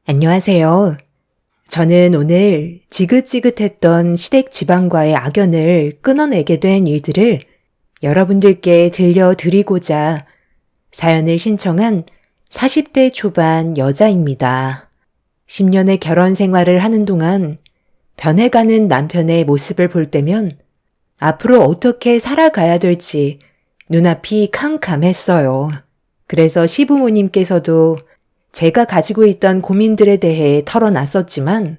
안녕하세요. 저는 오늘 지긋지긋했던 시댁 집안과의 악연을 끊어내게 된 일들을 여러분들께 들려드리고자 사연을 신청한 40대 초반 여자입니다. 10년의 결혼 생활을 하는 동안 변해가는 남편의 모습을 볼 때면 앞으로 어떻게 살아가야 될지 눈앞이 캄캄했어요. 그래서 시부모님께서도 제가 가지고 있던 고민들에 대해 털어놨었지만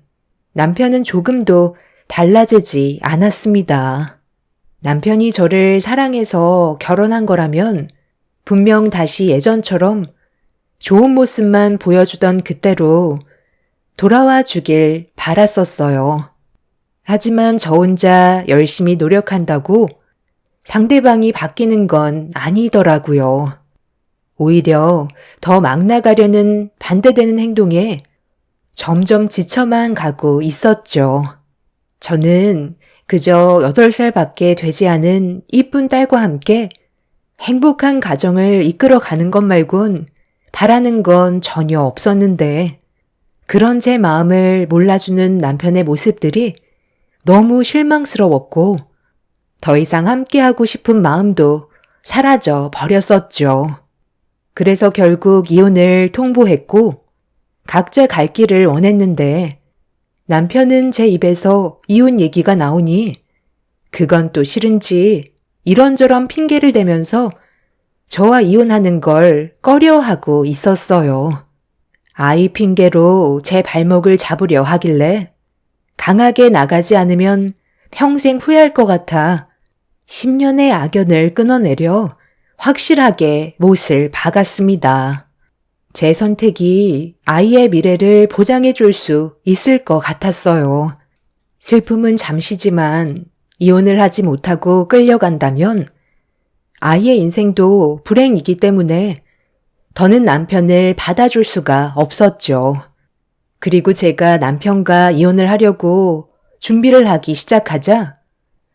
남편은 조금도 달라지지 않았습니다. 남편이 저를 사랑해서 결혼한 거라면 분명 다시 예전처럼 좋은 모습만 보여주던 그때로 돌아와 주길 바랐었어요. 하지만 저 혼자 열심히 노력한다고 상대방이 바뀌는 건 아니더라고요. 오히려 더 막 나가려는 반대되는 행동에 점점 지쳐만 가고 있었죠. 저는 그저 8살밖에 되지 않은 이쁜 딸과 함께 행복한 가정을 이끌어가는 것 말곤 바라는 건 전혀 없었는데 그런 제 마음을 몰라주는 남편의 모습들이 너무 실망스러웠고 더 이상 함께하고 싶은 마음도 사라져 버렸었죠. 그래서 결국 이혼을 통보했고 각자 갈 길을 원했는데 남편은 제 입에서 이혼 얘기가 나오니 그건 또 싫은지 이런저런 핑계를 대면서 저와 이혼하는 걸 꺼려하고 있었어요. 아이 핑계로 제 발목을 잡으려 하길래 강하게 나가지 않으면 평생 후회할 것 같아 10년의 악연을 끊어내려 확실하게 못을 박았습니다. 제 선택이 아이의 미래를 보장해 줄 수 있을 것 같았어요. 슬픔은 잠시지만 이혼을 하지 못하고 끌려간다면 아이의 인생도 불행이기 때문에 더는 남편을 받아줄 수가 없었죠. 그리고 제가 남편과 이혼을 하려고 준비를 하기 시작하자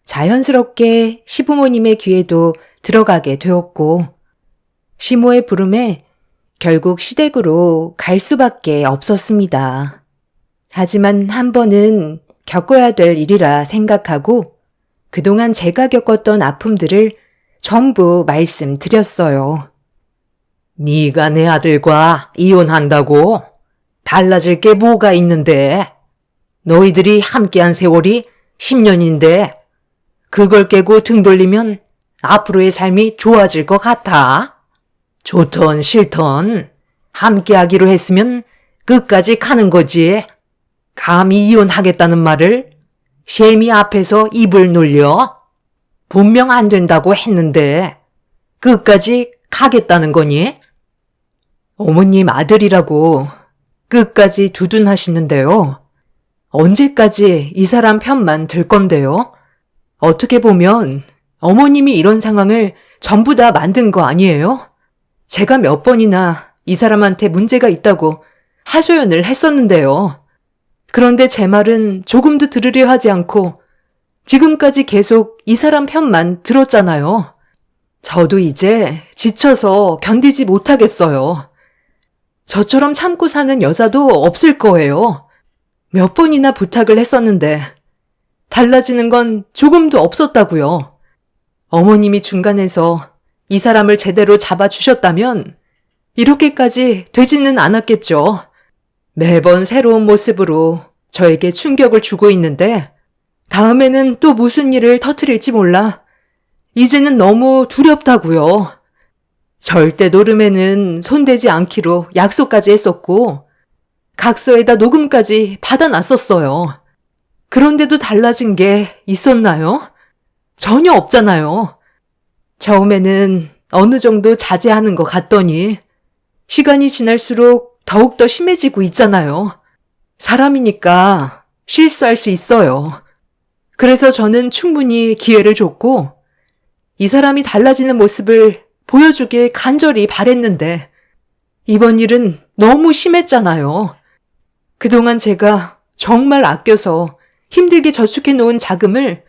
자연스럽게 시부모님의 귀에도 들어가게 되었고 시모의 부름에 결국 시댁으로 갈 수밖에 없었습니다. 하지만 한 번은 겪어야 될 일이라 생각하고 그동안 제가 겪었던 아픔들을 전부 말씀드렸어요. 네가 내 아들과 이혼한다고? 달라질 게 뭐가 있는데? 너희들이 함께한 세월이 10년인데 그걸 깨고 등 돌리면 앞으로의 삶이 좋아질 것 같아? 좋던 싫던 함께하기로 했으면 끝까지 가는 거지. 감히 이혼하겠다는 말을 셰미 앞에서 입을 놀려? 분명 안 된다고 했는데 끝까지 가겠다는 거니? 어머님 아들이라고 끝까지 두둔하시는데요. 언제까지 이 사람 편만 들 건데요? 어떻게 보면 어머님이 이런 상황을 전부 다 만든 거 아니에요? 제가 몇 번이나 이 사람한테 문제가 있다고 하소연을 했었는데요. 그런데 제 말은 조금도 들으려 하지 않고 지금까지 계속 이 사람 편만 들었잖아요. 저도 이제 지쳐서 견디지 못하겠어요. 저처럼 참고 사는 여자도 없을 거예요. 몇 번이나 부탁을 했었는데 달라지는 건 조금도 없었다고요. 어머님이 중간에서 이 사람을 제대로 잡아주셨다면 이렇게까지 되지는 않았겠죠. 매번 새로운 모습으로 저에게 충격을 주고 있는데 다음에는 또 무슨 일을 터뜨릴지 몰라 이제는 너무 두렵다고요. 절대 노름에는 손대지 않기로 약속까지 했었고 각서에다 녹음까지 받아놨었어요. 그런데도 달라진 게 있었나요? 전혀 없잖아요. 처음에는 어느 정도 자제하는 것 같더니 시간이 지날수록 더욱더 심해지고 있잖아요. 사람이니까 실수할 수 있어요. 그래서 저는 충분히 기회를 줬고 이 사람이 달라지는 모습을 보여주길 간절히 바랬는데 이번 일은 너무 심했잖아요. 그동안 제가 정말 아껴서 힘들게 저축해 놓은 자금을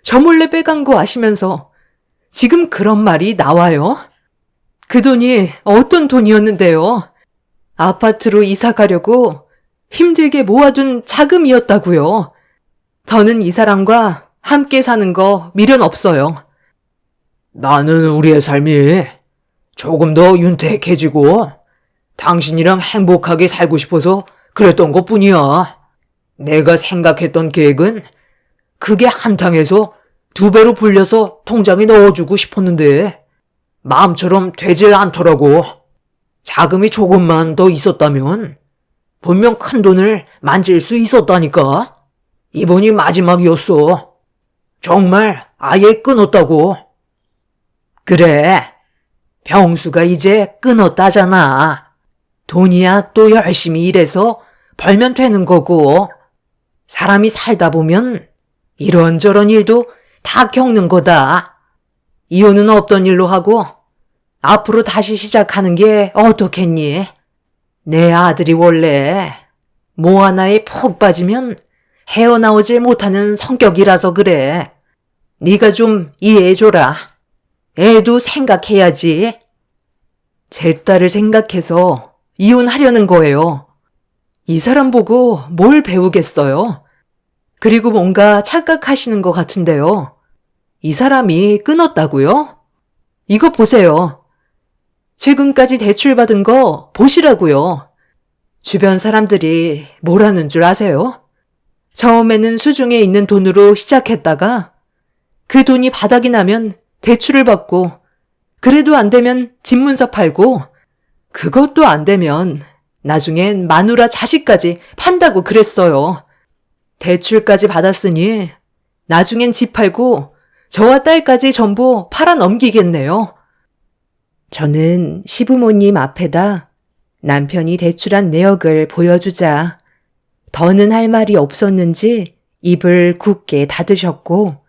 저 몰래 빼간 거 아시면서 지금 그런 말이 나와요? 그 돈이 어떤 돈이었는데요? 아파트로 이사 가려고 힘들게 모아둔 자금이었다고요. 더는 이 사람과 함께 사는 거 미련 없어요. 나는 우리의 삶이 조금 더 윤택해지고 당신이랑 행복하게 살고 싶어서 그랬던 것 뿐이야. 내가 생각했던 계획은 그게 한탕해서 2배로 불려서 통장에 넣어주고 싶었는데 마음처럼 되질 않더라고. 자금이 조금만 더 있었다면 분명 큰 돈을 만질 수 있었다니까. 이번이 마지막이었어. 정말 아예 끊었다고. 그래, 병수가 이제 끊었다잖아. 돈이야 또 열심히 일해서 벌면 되는 거고, 사람이 살다 보면 이런저런 일도 다 겪는 거다. 이혼은 없던 일로 하고 앞으로 다시 시작하는 게 어떻겠니? 내 아들이 원래 뭐 하나에 푹 빠지면 헤어나오질 못하는 성격이라서 그래. 네가 좀 이해해줘라. 애도 생각해야지. 제 딸을 생각해서 이혼하려는 거예요. 이 사람 보고 뭘 배우겠어요? 그리고 뭔가 착각하시는 것 같은데요. 이 사람이 끊었다고요? 이거 보세요. 최근까지 대출받은 거 보시라고요. 주변 사람들이 뭐라는 줄 아세요? 처음에는 수중에 있는 돈으로 시작했다가 그 돈이 바닥이 나면 대출을 받고, 그래도 안 되면 집문서 팔고, 그것도 안 되면 나중엔 마누라 자식까지 판다고 그랬어요. 대출까지 받았으니 나중엔 집 팔고 저와 딸까지 전부 팔아 넘기겠네요. 저는 시부모님 앞에다 남편이 대출한 내역을 보여주자 더는 할 말이 없었는지 입을 굳게 닫으셨고,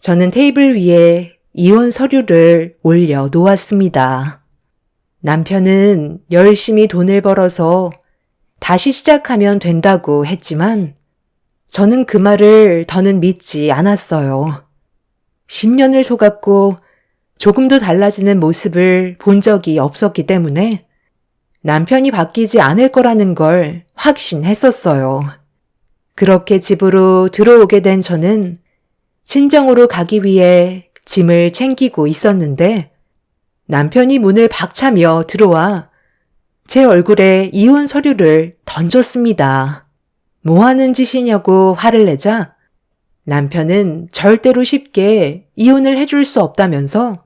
저는 테이블 위에 이혼 서류를 올려 놓았습니다. 남편은 열심히 돈을 벌어서 다시 시작하면 된다고 했지만 저는 그 말을 더는 믿지 않았어요. 10년을 속았고 조금도 달라지는 모습을 본 적이 없었기 때문에 남편이 바뀌지 않을 거라는 걸 확신했었어요. 그렇게 집으로 들어오게 된 저는 친정으로 가기 위해 짐을 챙기고 있었는데 남편이 문을 박차며 들어와 제 얼굴에 이혼 서류를 던졌습니다. 뭐 하는 짓이냐고 화를 내자 남편은 절대로 쉽게 이혼을 해줄 수 없다면서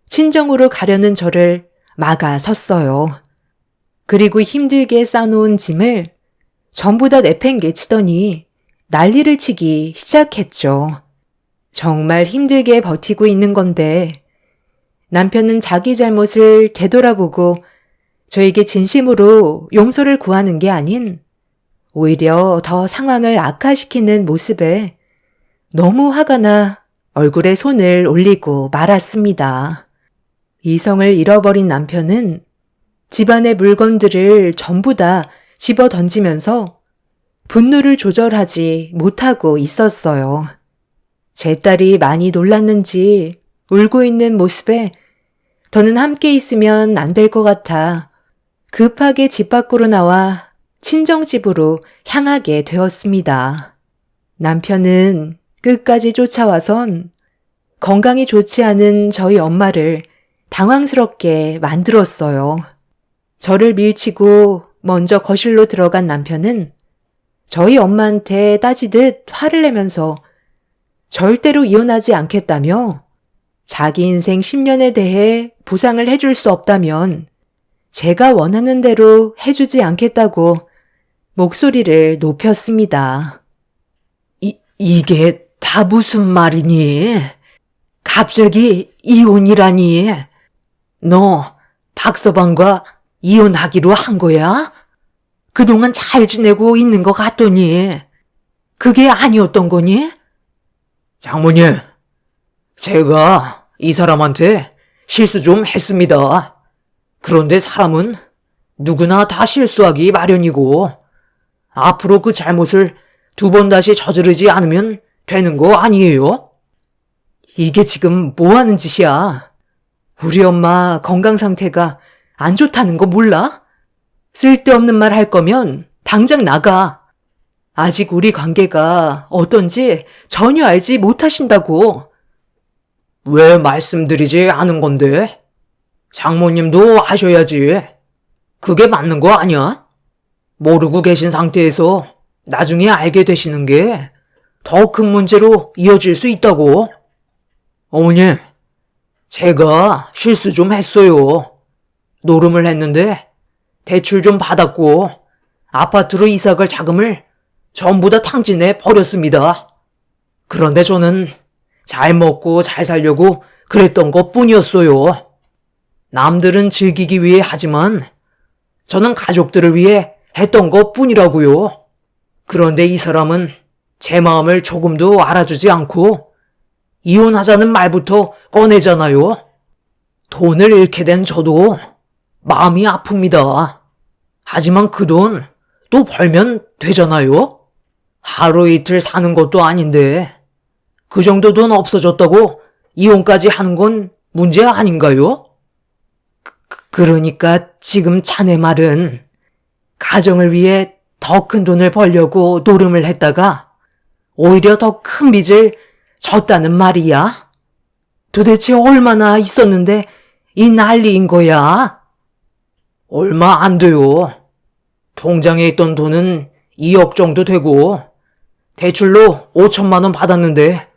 친정으로 가려는 저를 막아섰어요. 그리고 힘들게 싸놓은 짐을 전부 다 내팽개치더니 난리를 치기 시작했죠. 정말 힘들게 버티고 있는 건데 남편은 자기 잘못을 되돌아보고 저에게 진심으로 용서를 구하는 게 아닌 오히려 더 상황을 악화시키는 모습에 너무 화가 나 얼굴에 손을 올리고 말았습니다. 이성을 잃어버린 남편은 집안의 물건들을 전부 다 집어 던지면서 분노를 조절하지 못하고 있었어요. 제 딸이 많이 놀랐는지 울고 있는 모습에 더는 함께 있으면 안 될 것 같아 급하게 집 밖으로 나와 친정집으로 향하게 되었습니다. 남편은 끝까지 쫓아와선 건강이 좋지 않은 저희 엄마를 당황스럽게 만들었어요. 저를 밀치고 먼저 거실로 들어간 남편은 저희 엄마한테 따지듯 화를 내면서 절대로 이혼하지 않겠다며 자기 인생 10년에 대해 보상을 해줄 수 없다면 제가 원하는 대로 해주지 않겠다고 목소리를 높였습니다. 이게 다 무슨 말이니? 갑자기 이혼이라니? 너 박서방과 이혼하기로 한 거야? 그동안 잘 지내고 있는 것 같더니 그게 아니었던 거니? 장모님, 제가 이 사람한테 실수 좀 했습니다. 그런데 사람은 누구나 다 실수하기 마련이고 앞으로 그 잘못을 2번 다시 저지르지 않으면 되는 거 아니에요? 이게 지금 뭐 하는 짓이야? 우리 엄마 건강 상태가 안 좋다는 거 몰라? 쓸데없는 말 할 거면 당장 나가. 아직 우리 관계가 어떤지 전혀 알지 못하신다고. 왜 말씀드리지 않은 건데? 장모님도 아셔야지. 그게 맞는 거 아니야? 모르고 계신 상태에서 나중에 알게 되시는 게 더 큰 문제로 이어질 수 있다고. 어머님, 제가 실수 좀 했어요. 노름을 했는데 대출 좀 받았고 아파트로 이사갈 자금을 전부 다 탕진해 버렸습니다. 그런데 저는 잘 먹고 잘 살려고 그랬던 것 뿐이었어요. 남들은 즐기기 위해 하지만 저는 가족들을 위해 했던 것 뿐이라고요. 그런데 이 사람은 제 마음을 조금도 알아주지 않고 이혼하자는 말부터 꺼내잖아요. 돈을 잃게 된 저도 마음이 아픕니다. 하지만 그 돈 또 벌면 되잖아요. 하루 이틀 사는 것도 아닌데 그 정도 돈 없어졌다고 이혼까지 하는 건 문제 아닌가요? 그러니까 지금 자네 말은 가정을 위해 더 큰 돈을 벌려고 노름을 했다가 오히려 더 큰 빚을 졌다는 말이야? 도대체 얼마나 있었는데 이 난리인 거야? 얼마 안 돼요. 통장에 있던 돈은 2억 정도 되고 대출로 5천만 원 받았는데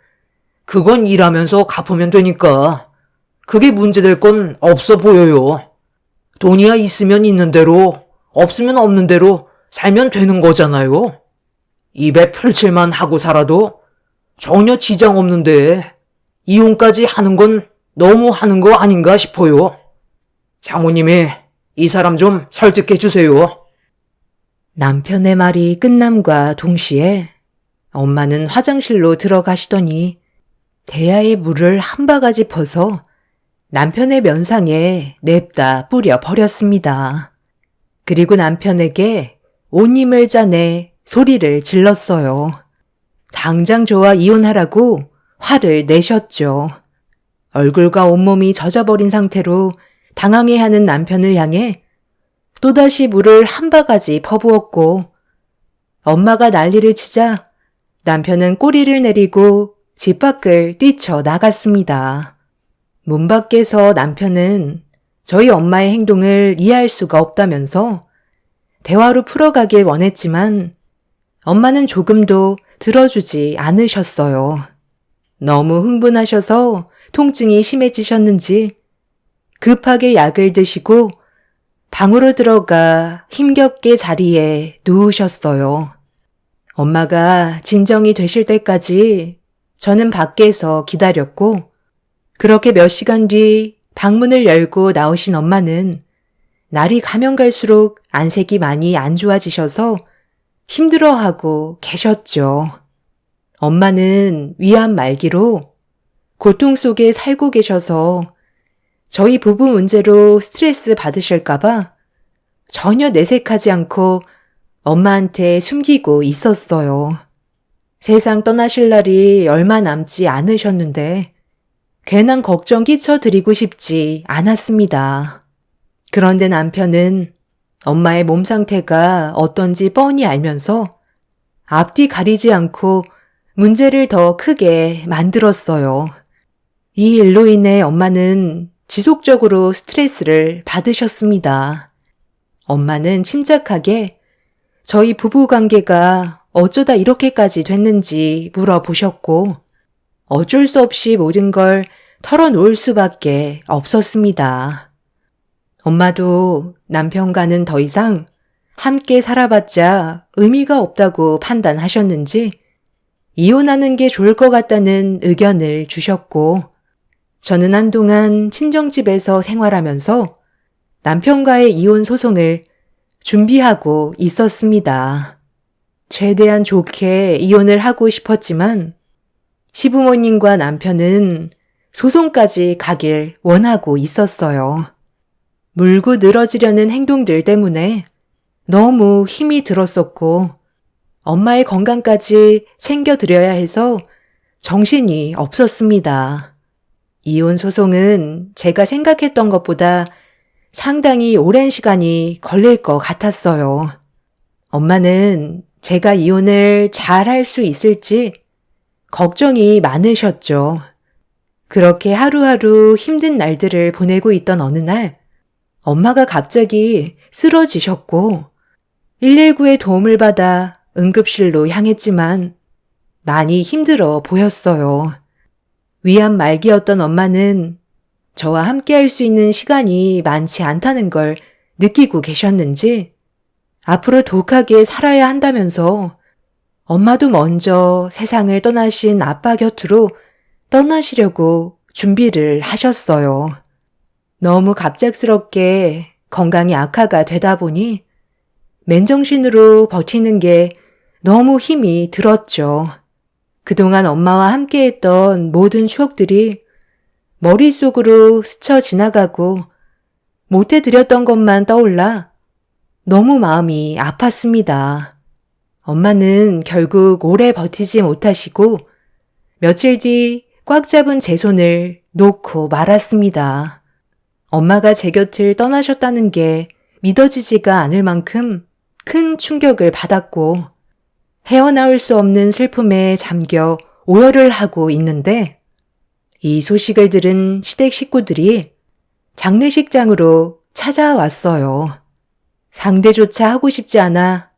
그건 일하면서 갚으면 되니까 그게 문제될 건 없어 보여요. 돈이야 있으면 있는 대로 없으면 없는 대로 살면 되는 거잖아요. 입에 풀칠만 하고 살아도 전혀 지장 없는데 이혼까지 하는 건 너무 하는 거 아닌가 싶어요. 장모님이 이 사람 좀 설득해 주세요. 남편의 말이 끝남과 동시에 엄마는 화장실로 들어가시더니 대야의 물을 한 바가지 퍼서 남편의 면상에 냅다 뿌려 버렸습니다. 그리고 남편에게 온 힘을 짜내 소리를 질렀어요. 당장 저와 이혼하라고 화를 내셨죠. 얼굴과 온몸이 젖어버린 상태로 당황해하는 남편을 향해 또다시 물을 한 바가지 퍼부었고 엄마가 난리를 치자 남편은 꼬리를 내리고 집 밖을 뛰쳐 나갔습니다. 문 밖에서 남편은 저희 엄마의 행동을 이해할 수가 없다면서 대화로 풀어가길 원했지만 엄마는 조금도 들어주지 않으셨어요. 너무 흥분하셔서 통증이 심해지셨는지 급하게 약을 드시고 방으로 들어가 힘겹게 자리에 누우셨어요. 엄마가 진정이 되실 때까지 저는 밖에서 기다렸고 그렇게 몇 시간 뒤 방문을 열고 나오신 엄마는 날이 가면 갈수록 안색이 많이 안 좋아지셔서 힘들어하고 계셨죠. 엄마는 위암 말기로 고통 속에 살고 계셔서 저희 부부 문제로 스트레스 받으실까봐 전혀 내색하지 않고 엄마한테 숨기고 있었어요. 세상 떠나실 날이 얼마 남지 않으셨는데 괜한 걱정 끼쳐드리고 싶지 않았습니다. 그런데 남편은 엄마의 몸 상태가 어떤지 뻔히 알면서 앞뒤 가리지 않고 문제를 더 크게 만들었어요. 이 일로 인해 엄마는 지속적으로 스트레스를 받으셨습니다. 엄마는 침착하게 저희 부부 관계가 어쩌다 이렇게까지 됐는지 물어보셨고 어쩔 수 없이 모든 걸 털어놓을 수밖에 없었습니다. 엄마도 남편과는 더 이상 함께 살아봤자 의미가 없다고 판단하셨는지 이혼하는 게 좋을 것 같다는 의견을 주셨고 저는 한동안 친정집에서 생활하면서 남편과의 이혼 소송을 준비하고 있었습니다. 최대한 좋게 이혼을 하고 싶었지만 시부모님과 남편은 소송까지 가길 원하고 있었어요. 물고 늘어지려는 행동들 때문에 너무 힘이 들었었고 엄마의 건강까지 챙겨드려야 해서 정신이 없었습니다. 이혼 소송은 제가 생각했던 것보다 상당히 오랜 시간이 걸릴 것 같았어요. 엄마는 제가 이혼을 잘 할 수 있을지 걱정이 많으셨죠. 그렇게 하루하루 힘든 날들을 보내고 있던 어느 날, 엄마가 갑자기 쓰러지셨고, 119의 도움을 받아 응급실로 향했지만 많이 힘들어 보였어요. 위암 말기였던 엄마는 저와 함께 할 수 있는 시간이 많지 않다는 걸 느끼고 계셨는지 앞으로 독하게 살아야 한다면서 엄마도 먼저 세상을 떠나신 아빠 곁으로 떠나시려고 준비를 하셨어요. 너무 갑작스럽게 건강이 악화가 되다 보니 맨정신으로 버티는 게 너무 힘이 들었죠. 그동안 엄마와 함께했던 모든 추억들이 머릿속으로 스쳐 지나가고 못해드렸던 것만 떠올라 너무 마음이 아팠습니다. 엄마는 결국 오래 버티지 못하시고 며칠 뒤 꽉 잡은 제 손을 놓고 말았습니다. 엄마가 제 곁을 떠나셨다는 게 믿어지지가 않을 만큼 큰 충격을 받았고 헤어나올 수 없는 슬픔에 잠겨 오열을 하고 있는데 이 소식을 들은 시댁 식구들이 장례식장으로 찾아왔어요. 상대조차 하고 싶지 않아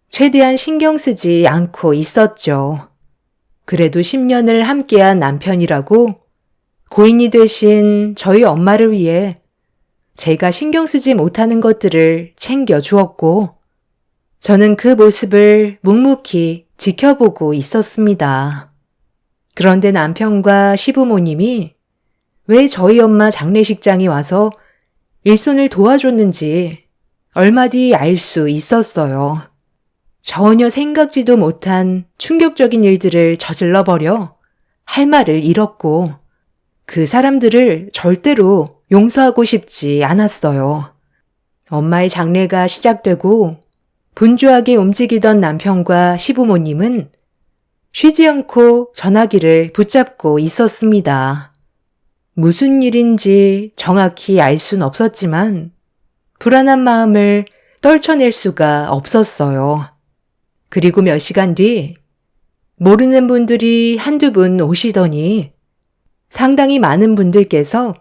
최대한 신경 쓰지 않고 있었죠. 그래도 10년을 함께한 남편이라고 고인이 되신 저희 엄마를 위해 제가 신경 쓰지 못하는 것들을 챙겨주었고 저는 그 모습을 묵묵히 지켜보고 있었습니다. 그런데 남편과 시부모님이 왜 저희 엄마 장례식장에 와서 일손을 도와줬는지 얼마 뒤 알 수 있었어요. 전혀 생각지도 못한 충격적인 일들을 저질러버려 할 말을 잃었고 그 사람들을 절대로 용서하고 싶지 않았어요. 엄마의 장례가 시작되고 분주하게 움직이던 남편과 시부모님은 쉬지 않고 전화기를 붙잡고 있었습니다. 무슨 일인지 정확히 알 순 없었지만 불안한 마음을 떨쳐낼 수가 없었어요. 그리고 몇 시간 뒤 모르는 분들이 한두 분 오시더니 상당히 많은 분들께서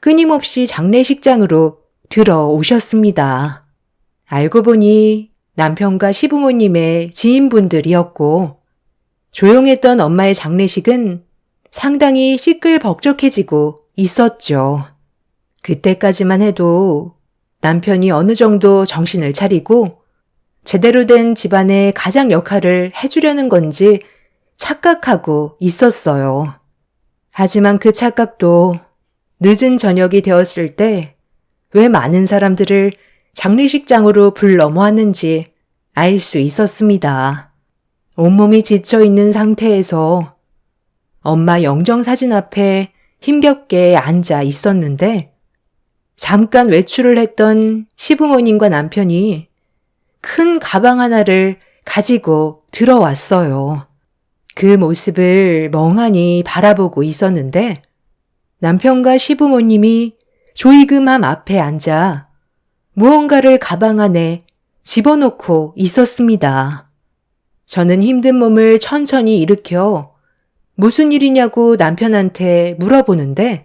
끊임없이 장례식장으로 들어오셨습니다. 알고 보니 남편과 시부모님의 지인분들이었고 조용했던 엄마의 장례식은 상당히 시끌벅적해지고 있었죠. 그때까지만 해도 남편이 어느 정도 정신을 차리고 제대로 된 집안의 가장 역할을 해주려는 건지 착각하고 있었어요. 하지만 그 착각도 늦은 저녁이 되었을 때 왜 많은 사람들을 장례식장으로 불러 모았는지 알 수 있었습니다. 온몸이 지쳐있는 상태에서 엄마 영정사진 앞에 힘겹게 앉아 있었는데 잠깐 외출을 했던 시부모님과 남편이 큰 가방 하나를 가지고 들어왔어요. 그 모습을 멍하니 바라보고 있었는데 남편과 시부모님이 조이금함 앞에 앉아 무언가를 가방 안에 집어넣고 있었습니다. 저는 힘든 몸을 천천히 일으켜 무슨 일이냐고 남편한테 물어보는데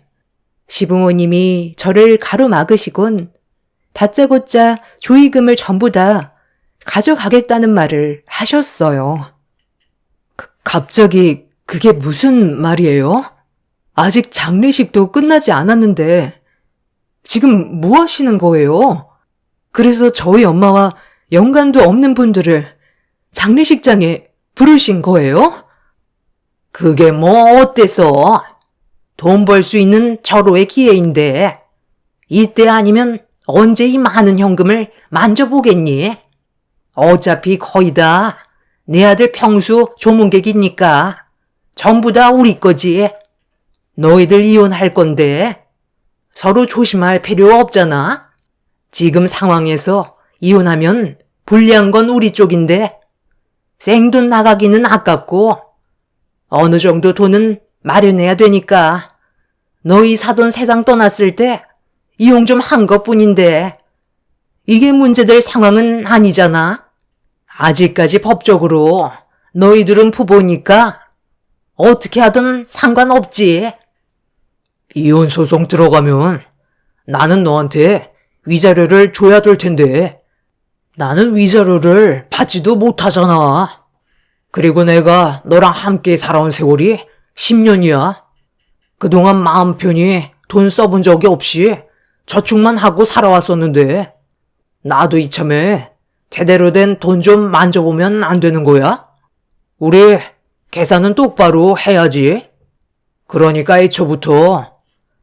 시부모님이 저를 가로막으시곤 다짜고짜 조이금을 전부 다 가져가겠다는 말을 하셨어요. 갑자기 그게 무슨 말이에요? 아직 장례식도 끝나지 않았는데 지금 뭐 하시는 거예요? 그래서 저희 엄마와 연관도 없는 분들을 장례식장에 부르신 거예요? 그게 뭐 어때서? 돈 벌 수 있는 절호의 기회인데 이때 아니면 언제 이 많은 현금을 만져보겠니? 어차피 거의 다 내 아들 평수 조문객이니까 전부 다 우리 거지. 너희들 이혼할 건데 서로 조심할 필요 없잖아. 지금 상황에서 이혼하면 불리한 건 우리 쪽인데 생돈 나가기는 아깝고 어느 정도 돈은 마련해야 되니까 너희 사돈 세상 떠났을 때 이용 좀 한 것뿐인데 이게 문제될 상황은 아니잖아. 아직까지 법적으로 너희들은 부부니까 어떻게 하든 상관없지. 이혼 소송 들어가면 나는 너한테 위자료를 줘야 될 텐데 나는 위자료를 받지도 못하잖아. 그리고 내가 너랑 함께 살아온 세월이 10년이야. 그동안 마음 편히 돈 써본 적이 없이 저축만 하고 살아왔었는데 나도 이참에 제대로 된 돈 좀 만져보면 안 되는 거야? 우리 계산은 똑바로 해야지. 그러니까 애초부터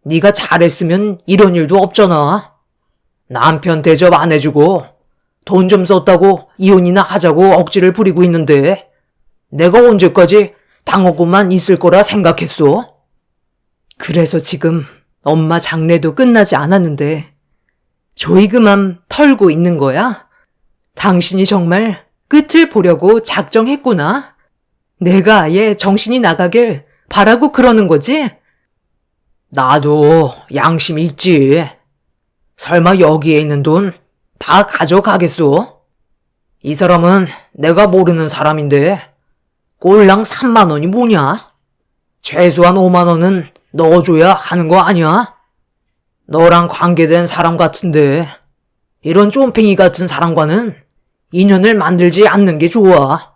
네가 잘했으면 이런 일도 없잖아. 남편 대접 안 해주고 돈 좀 썼다고 이혼이나 하자고 억지를 부리고 있는데 내가 언제까지 당하고만 있을 거라 생각했어? 그래서 지금 엄마 장례도 끝나지 않았는데 조이그만 털고 있는 거야? 당신이 정말 끝을 보려고 작정했구나. 내가 아예 정신이 나가길 바라고 그러는 거지? 나도 양심이 있지. 설마 여기에 있는 돈 다 가져가겠소? 이 사람은 내가 모르는 사람인데 꼴랑 3만 원이 뭐냐? 최소한 5만 원은 넣어줘야 하는 거 아니야? 너랑 관계된 사람 같은데 이런 쫌팽이 같은 사람과는 인연을 만들지 않는 게 좋아.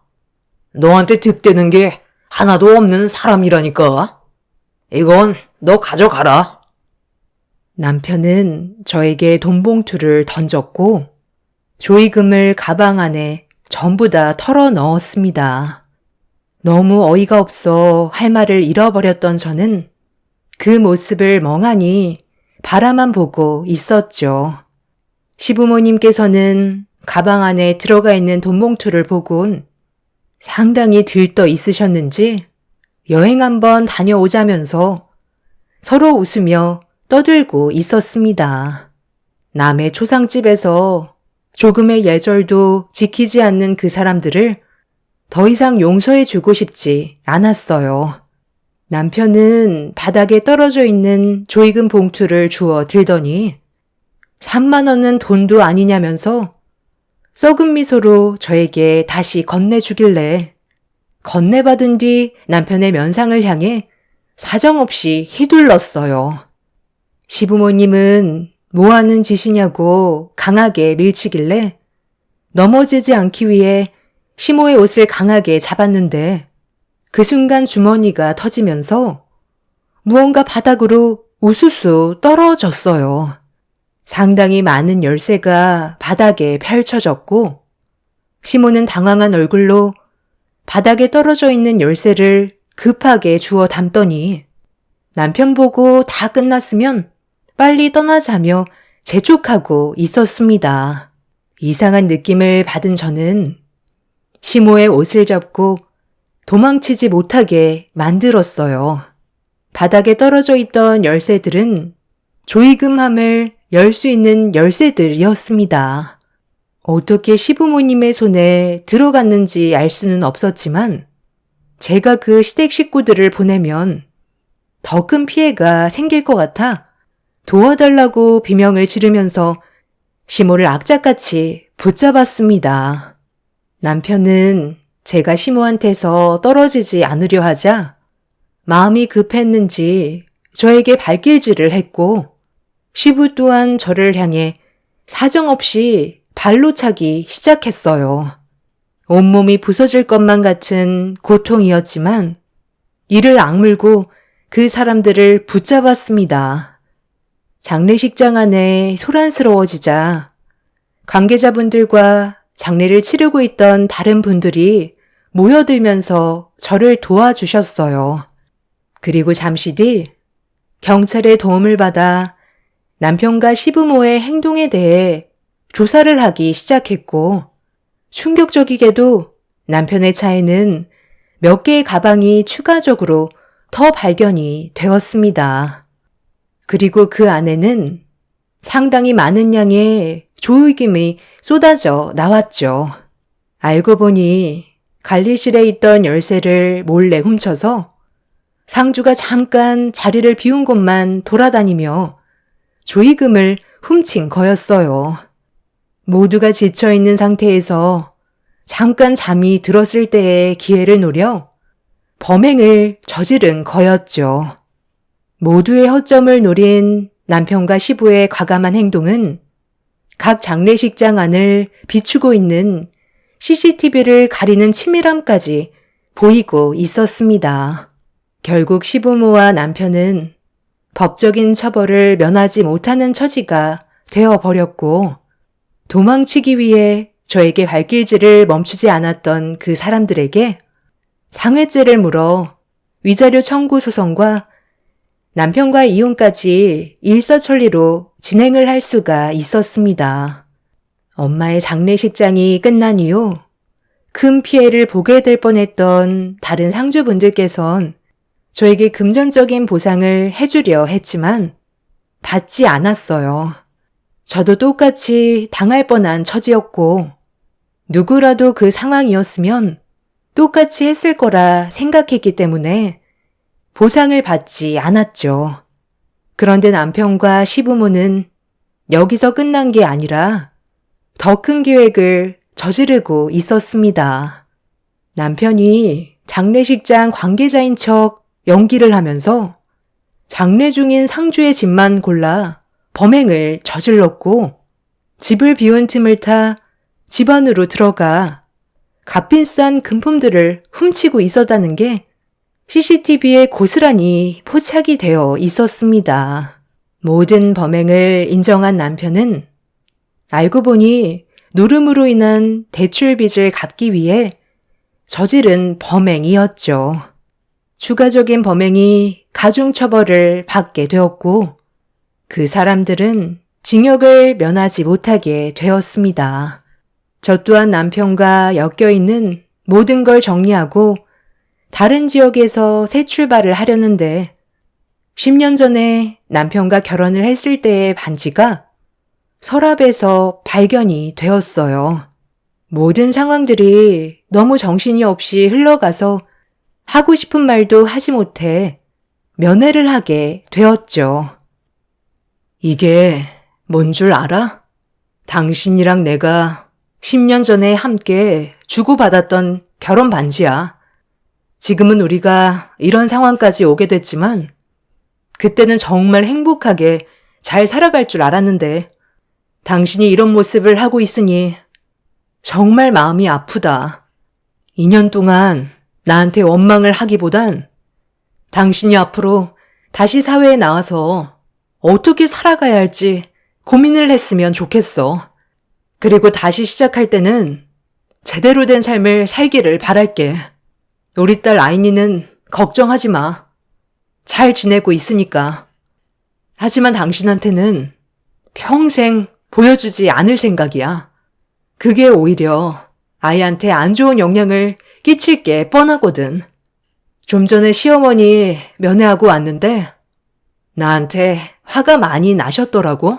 너한테 득되는 게 하나도 없는 사람이라니까. 이건 너 가져가라. 남편은 저에게 돈 봉투를 던졌고 조이금을 가방 안에 전부 다 털어 넣었습니다. 너무 어이가 없어 할 말을 잃어버렸던 저는 그 모습을 멍하니 바라만 보고 있었죠. 시부모님께서는 가방 안에 들어가 있는 돈 봉투를 보곤 상당히 들떠 있으셨는지 여행 한번 다녀오자면서 서로 웃으며 떠들고 있었습니다. 남의 초상집에서 조금의 예절도 지키지 않는 그 사람들을 더 이상 용서해주고 싶지 않았어요. 남편은 바닥에 떨어져 있는 조이금 봉투를 주워 들더니 3만 원은 돈도 아니냐면서 썩은 미소로 저에게 다시 건네주길래 건네받은 뒤 남편의 면상을 향해 사정없이 휘둘렀어요. 시부모님은 뭐 하는 짓이냐고 강하게 밀치길래 넘어지지 않기 위해 시모의 옷을 강하게 잡았는데 그 순간 주머니가 터지면서 무언가 바닥으로 우수수 떨어졌어요. 상당히 많은 열쇠가 바닥에 펼쳐졌고 시모는 당황한 얼굴로 바닥에 떨어져 있는 열쇠를 급하게 주워 담더니 남편 보고 다 끝났으면 빨리 떠나자며 재촉하고 있었습니다. 이상한 느낌을 받은 저는 시모의 옷을 잡고 도망치지 못하게 만들었어요. 바닥에 떨어져 있던 열쇠들은 조이금함을 열 수 있는 열쇠들이었습니다. 어떻게 시부모님의 손에 들어갔는지 알 수는 없었지만 제가 그 시댁 식구들을 보내면 더 큰 피해가 생길 것 같아 도와달라고 비명을 지르면서 시모를 악착같이 붙잡았습니다. 남편은 제가 시모한테서 떨어지지 않으려 하자 마음이 급했는지 저에게 발길질을 했고 시부 또한 저를 향해 사정없이 발로 차기 시작했어요. 온몸이 부서질 것만 같은 고통이었지만 이를 악물고 그 사람들을 붙잡았습니다. 장례식장 안에 소란스러워지자 관계자분들과 장례를 치르고 있던 다른 분들이 모여들면서 저를 도와주셨어요. 그리고 잠시 뒤 경찰의 도움을 받아 남편과 시부모의 행동에 대해 조사를 하기 시작했고 충격적이게도 남편의 차에는 몇 개의 가방이 추가적으로 더 발견이 되었습니다. 그리고 그 안에는 상당히 많은 양의 조의금이 쏟아져 나왔죠. 알고 보니 관리실에 있던 열쇠를 몰래 훔쳐서 상주가 잠깐 자리를 비운 곳만 돌아다니며 조의금을 훔친 거였어요. 모두가 지쳐있는 상태에서 잠깐 잠이 들었을 때의 기회를 노려 범행을 저지른 거였죠. 모두의 허점을 노린 남편과 시부의 과감한 행동은 각 장례식장 안을 비추고 있는 CCTV를 가리는 치밀함까지 보이고 있었습니다. 결국 시부모와 남편은 법적인 처벌을 면하지 못하는 처지가 되어버렸고 도망치기 위해 저에게 발길질을 멈추지 않았던 그 사람들에게 상해죄를 물어 위자료 청구 소송과 남편과 이혼까지 일사천리로 진행을 할 수가 있었습니다. 엄마의 장례식장이 끝난 이후 큰 피해를 보게 될 뻔했던 다른 상주분들께선 저에게 금전적인 보상을 해주려 했지만 받지 않았어요. 저도 똑같이 당할 뻔한 처지였고 누구라도 그 상황이었으면 똑같이 했을 거라 생각했기 때문에 보상을 받지 않았죠. 그런데 남편과 시부모는 여기서 끝난 게 아니라 더 큰 계획을 저지르고 있었습니다. 남편이 장례식장 관계자인 척 연기를 하면서 장례 중인 상주의 집만 골라 범행을 저질렀고 집을 비운 틈을 타 집 안으로 들어가 값비싼 금품들을 훔치고 있었다는 게 CCTV에 고스란히 포착이 되어 있었습니다. 모든 범행을 인정한 남편은 알고 보니 노름으로 인한 대출빚을 갚기 위해 저지른 범행이었죠. 추가적인 범행이 가중처벌을 받게 되었고 그 사람들은 징역을 면하지 못하게 되었습니다. 저 또한 남편과 엮여있는 모든 걸 정리하고 다른 지역에서 새 출발을 하려는데 10년 전에 남편과 결혼을 했을 때의 반지가 서랍에서 발견이 되었어요. 모든 상황들이 너무 정신이 없이 흘러가서 하고 싶은 말도 하지 못해 면회를 하게 되었죠. 이게 뭔 줄 알아? 당신이랑 내가 10년 전에 함께 주고받았던 결혼 반지야. 지금은 우리가 이런 상황까지 오게 됐지만 그때는 정말 행복하게 잘 살아갈 줄 알았는데 당신이 이런 모습을 하고 있으니 정말 마음이 아프다. 2년 동안 나한테 원망을 하기보단 당신이 앞으로 다시 사회에 나와서 어떻게 살아가야 할지 고민을 했으면 좋겠어. 그리고 다시 시작할 때는 제대로 된 삶을 살기를 바랄게. 우리 딸 아이니는 걱정하지 마. 잘 지내고 있으니까. 하지만 당신한테는 평생 보여주지 않을 생각이야. 그게 오히려 아이한테 안 좋은 영향을 끼칠 게 뻔하거든. 좀 전에 시어머니 면회하고 왔는데 나한테 화가 많이 나셨더라고.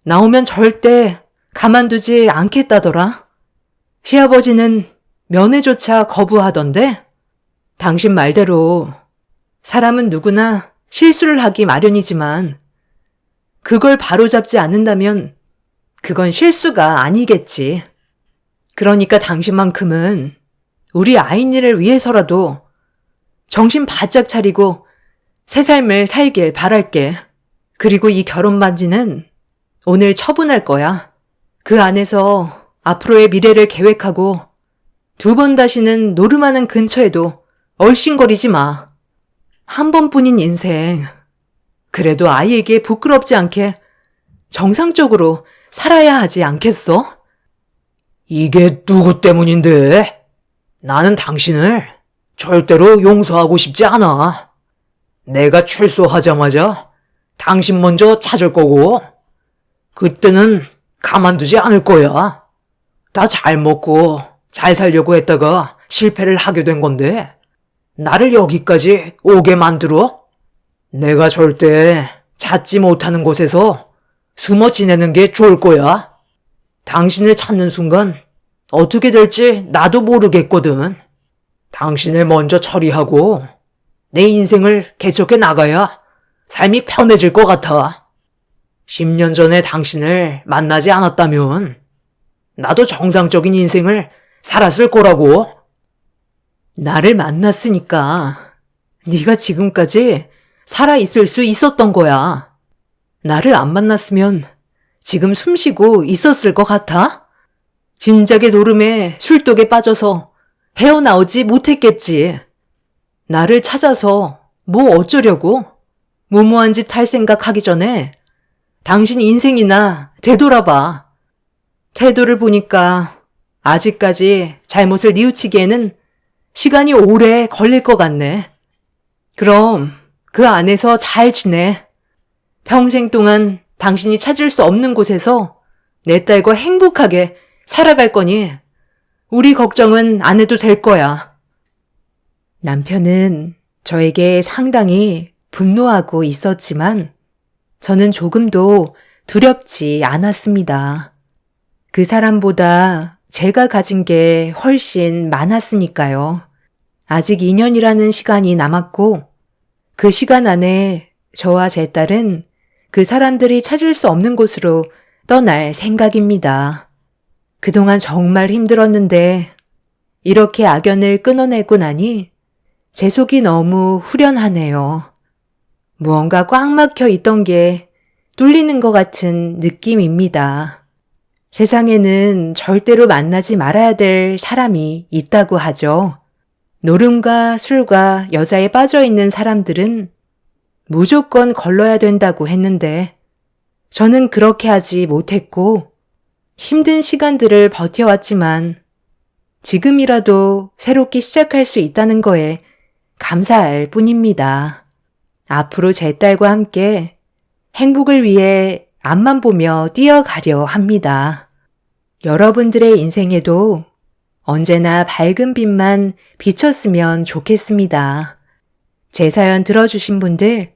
나오면 절대 가만두지 않겠다더라. 시아버지는 면회조차 거부하던데 당신 말대로 사람은 누구나 실수를 하기 마련이지만 그걸 바로잡지 않는다면 그건 실수가 아니겠지. 그러니까 당신만큼은 우리 아이니를 위해서라도 정신 바짝 차리고 새 삶을 살길 바랄게. 그리고 이 결혼 반지는 오늘 처분할 거야. 그 안에서 앞으로의 미래를 계획하고 2번 다시는 노름하는 근처에도 얼씬거리지 마. 한 번뿐인 인생. 그래도 아이에게 부끄럽지 않게 정상적으로 살아야 하지 않겠어? 이게 누구 때문인데? 나는 당신을 절대로 용서하고 싶지 않아. 내가 출소하자마자 당신 먼저 찾을 거고 그때는 가만두지 않을 거야. 다 잘 먹고 잘 살려고 했다가 실패를 하게 된 건데 나를 여기까지 오게 만들어? 내가 절대 찾지 못하는 곳에서 숨어 지내는 게 좋을 거야. 당신을 찾는 순간 어떻게 될지 나도 모르겠거든. 당신을 먼저 처리하고 내 인생을 개척해 나가야 삶이 편해질 것 같아. 10년 전에 당신을 만나지 않았다면 나도 정상적인 인생을 살았을 거라고. 나를 만났으니까 네가 지금까지 살아있을 수 있었던 거야. 나를 안 만났으면 지금 숨쉬고 있었을 것 같아? 진작에 노름에 술독에 빠져서 헤어나오지 못했겠지. 나를 찾아서 뭐 어쩌려고? 무모한 짓 할 생각하기 전에 당신 인생이나 되돌아봐. 태도를 보니까 아직까지 잘못을 뉘우치기에는 시간이 오래 걸릴 것 같네. 그럼 그 안에서 잘 지내. 평생 동안 당신이 찾을 수 없는 곳에서 내 딸과 행복하게 살아갈 거니 우리 걱정은 안 해도 될 거야. 남편은 저에게 상당히 분노하고 있었지만 저는 조금도 두렵지 않았습니다. 그 사람보다 제가 가진 게 훨씬 많았으니까요. 아직 2년이라는 시간이 남았고 그 시간 안에 저와 제 딸은 그 사람들이 찾을 수 없는 곳으로 떠날 생각입니다. 그동안 정말 힘들었는데 이렇게 악연을 끊어내고 나니 제 속이 너무 후련하네요. 무언가 꽉 막혀 있던 게 뚫리는 것 같은 느낌입니다. 세상에는 절대로 만나지 말아야 될 사람이 있다고 하죠. 노름과 술과 여자에 빠져 있는 사람들은 무조건 걸러야 된다고 했는데 저는 그렇게 하지 못했고 힘든 시간들을 버텨왔지만 지금이라도 새롭게 시작할 수 있다는 거에 감사할 뿐입니다. 앞으로 제 딸과 함께 행복을 위해 앞만 보며 뛰어가려 합니다. 여러분들의 인생에도 언제나 밝은 빛만 비쳤으면 좋겠습니다. 제 사연 들어주신 분들,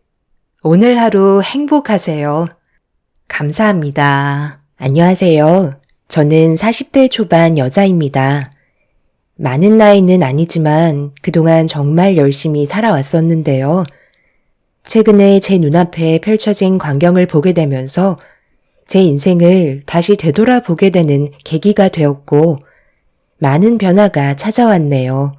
오늘 하루 행복하세요. 감사합니다. 안녕하세요. 저는 40대 초반 여자입니다. 많은 나이는 아니지만 그동안 정말 열심히 살아왔었는데요. 최근에 제 눈앞에 펼쳐진 광경을 보게 되면서 제 인생을 다시 되돌아보게 되는 계기가 되었고 많은 변화가 찾아왔네요.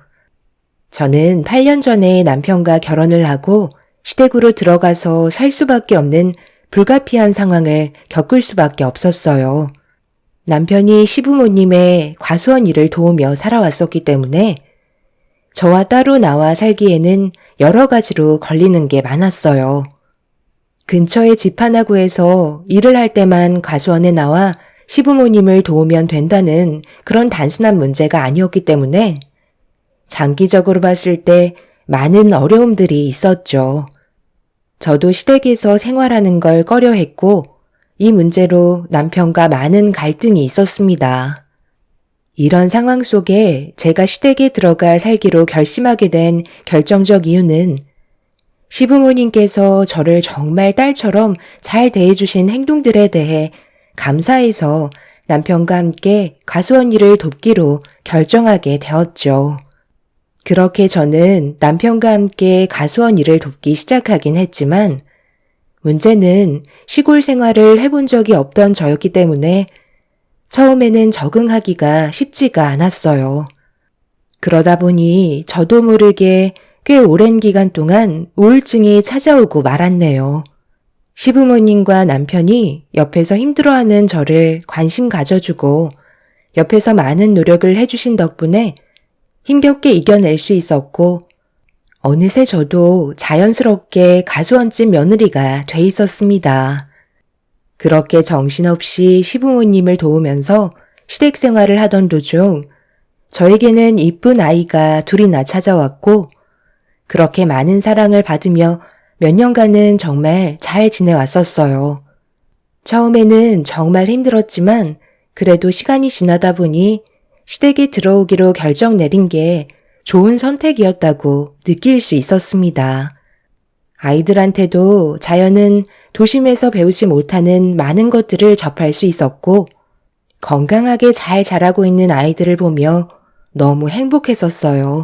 저는 8년 전에 남편과 결혼을 하고 시댁으로 들어가서 살 수밖에 없는 불가피한 상황을 겪을 수밖에 없었어요. 남편이 시부모님의 과수원 일을 도우며 살아왔었기 때문에 저와 따로 나와 살기에는 여러 가지로 걸리는 게 많았어요. 근처의 집 하나 구해서 일을 할 때만 과수원에 나와 시부모님을 도우면 된다는 그런 단순한 문제가 아니었기 때문에 장기적으로 봤을 때 많은 어려움들이 있었죠. 저도 시댁에서 생활하는 걸 꺼려했고 이 문제로 남편과 많은 갈등이 있었습니다. 이런 상황 속에 제가 시댁에 들어가 살기로 결심하게 된 결정적 이유는 시부모님께서 저를 정말 딸처럼 잘 대해주신 행동들에 대해 감사해서 남편과 함께 과수원 일을 돕기로 결정하게 되었죠. 그렇게 저는 남편과 함께 과수원 일을 돕기 시작하긴 했지만 문제는 시골 생활을 해본 적이 없던 저였기 때문에 처음에는 적응하기가 쉽지가 않았어요. 그러다 보니 저도 모르게 꽤 오랜 기간 동안 우울증이 찾아오고 말았네요. 시부모님과 남편이 옆에서 힘들어하는 저를 관심 가져주고 옆에서 많은 노력을 해주신 덕분에 힘겹게 이겨낼 수 있었고 어느새 저도 자연스럽게 가수원집 며느리가 돼 있었습니다. 그렇게 정신없이 시부모님을 도우면서 시댁 생활을 하던 도중 저에게는 이쁜 아이가 둘이나 찾아왔고 그렇게 많은 사랑을 받으며 몇 년간은 정말 잘 지내왔었어요. 처음에는 정말 힘들었지만 그래도 시간이 지나다 보니 시댁에 들어오기로 결정 내린 게 좋은 선택이었다고 느낄 수 있었습니다. 아이들한테도 자연은 도심에서 배우지 못하는 많은 것들을 접할 수 있었고 건강하게 잘 자라고 있는 아이들을 보며 너무 행복했었어요.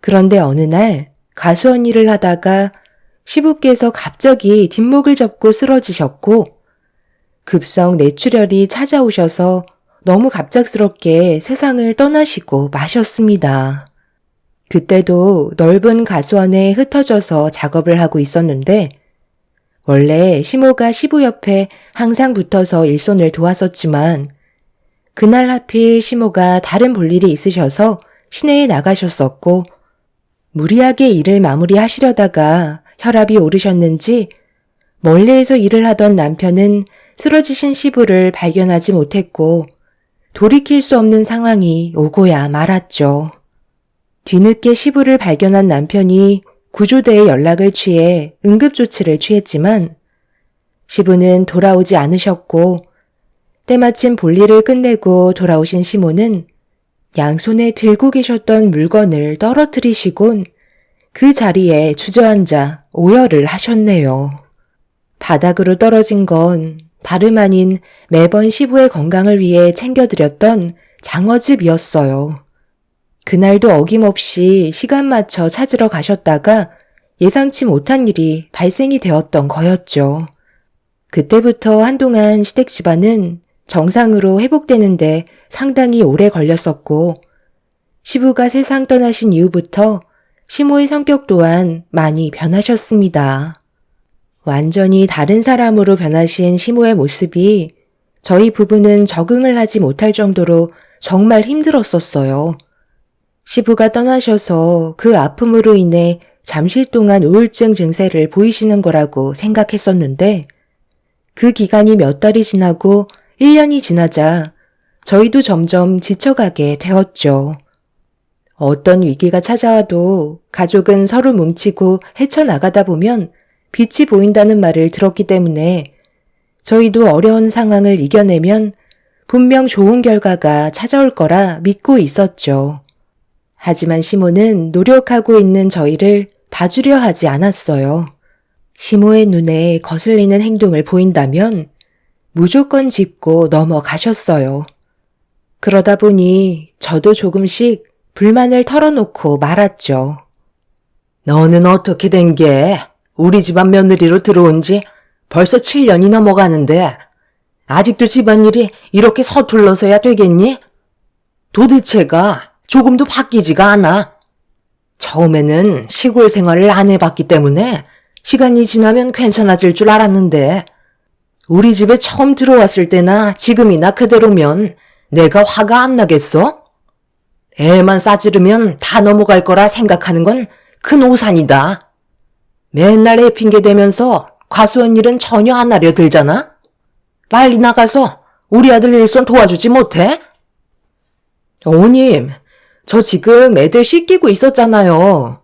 그런데 어느 날 가수원 일을 하다가 시부께서 갑자기 뒷목을 접고 쓰러지셨고 급성 뇌출혈이 찾아오셔서 너무 갑작스럽게 세상을 떠나시고 마셨습니다. 그때도 넓은 가수원에 흩어져서 작업을 하고 있었는데 원래 시모가 시부 옆에 항상 붙어서 일손을 도왔었지만 그날 하필 시모가 다른 볼일이 있으셔서 시내에 나가셨었고 무리하게 일을 마무리하시려다가 혈압이 오르셨는지 멀리에서 일을 하던 남편은 쓰러지신 시부를 발견하지 못했고 돌이킬 수 없는 상황이 오고야 말았죠. 뒤늦게 시부를 발견한 남편이 구조대에 연락을 취해 응급조치를 취했지만 시부는 돌아오지 않으셨고 때마침 볼일을 끝내고 돌아오신 시모는 양손에 들고 계셨던 물건을 떨어뜨리시곤 그 자리에 주저앉아 오열을 하셨네요. 바닥으로 떨어진 건 다름 아닌 매번 시부의 건강을 위해 챙겨드렸던 장어즙이었어요. 그날도 어김없이 시간 맞춰 찾으러 가셨다가 예상치 못한 일이 발생이 되었던 거였죠. 그때부터 한동안 시댁 집안은 정상으로 회복되는데 상당히 오래 걸렸었고 시부가 세상 떠나신 이후부터 시모의 성격 또한 많이 변하셨습니다. 완전히 다른 사람으로 변하신 시모의 모습이 저희 부부는 적응을 하지 못할 정도로 정말 힘들었었어요. 시부가 떠나셔서 그 아픔으로 인해 잠시 동안 우울증 증세를 보이시는 거라고 생각했었는데 그 기간이 몇 달이 지나고 1년이 지나자 저희도 점점 지쳐가게 되었죠. 어떤 위기가 찾아와도 가족은 서로 뭉치고 헤쳐나가다 보면 빛이 보인다는 말을 들었기 때문에 저희도 어려운 상황을 이겨내면 분명 좋은 결과가 찾아올 거라 믿고 있었죠. 하지만 시모는 노력하고 있는 저희를 봐주려 하지 않았어요. 시모의 눈에 거슬리는 행동을 보인다면 무조건 짚고 넘어가셨어요. 그러다 보니 저도 조금씩 불만을 털어놓고 말았죠. 너는 어떻게 된 게 우리 집안 며느리로 들어온 지 벌써 7년이 넘어가는데 아직도 집안일이 이렇게 서툴러서야 되겠니? 도대체가 조금도 바뀌지가 않아. 처음에는 시골 생활을 안 해봤기 때문에 시간이 지나면 괜찮아질 줄 알았는데 우리 집에 처음 들어왔을 때나 지금이나 그대로면 내가 화가 안 나겠어? 애만 싸지르면 다 넘어갈 거라 생각하는 건 큰 오산이다. 맨날 애 핑계 대면서 과수원 일은 전혀 안 하려 들잖아? 빨리 나가서 우리 아들 일손 도와주지 못해? 어머님, 저 지금 애들 씻기고 있었잖아요.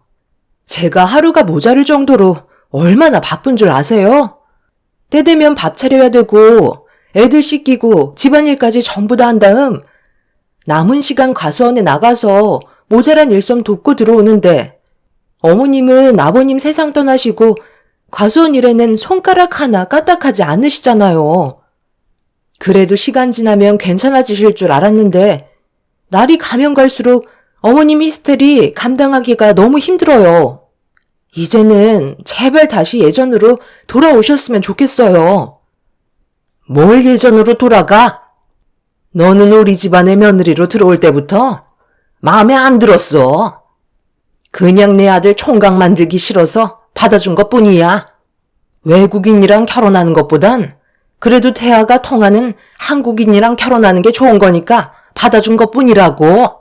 제가 하루가 모자랄 정도로 얼마나 바쁜 줄 아세요? 때 되면 밥 차려야 되고 애들 씻기고 집안일까지 전부 다 한 다음 남은 시간 과수원에 나가서 모자란 일손 돕고 들어오는데 어머님은 아버님 세상 떠나시고 과수원 일에는 손가락 하나 까딱하지 않으시잖아요. 그래도 시간 지나면 괜찮아지실 줄 알았는데 날이 가면 갈수록 어머님 히스테리 감당하기가 너무 힘들어요. 이제는 제발 다시 예전으로 돌아오셨으면 좋겠어요. 뭘 예전으로 돌아가? 너는 우리 집안의 며느리로 들어올 때부터 마음에 안 들었어. 그냥 내 아들 총각 만들기 싫어서 받아준 것뿐이야. 외국인이랑 결혼하는 것보단 그래도 대화가 통하는 한국인이랑 결혼하는 게 좋은 거니까 받아준 것뿐이라고.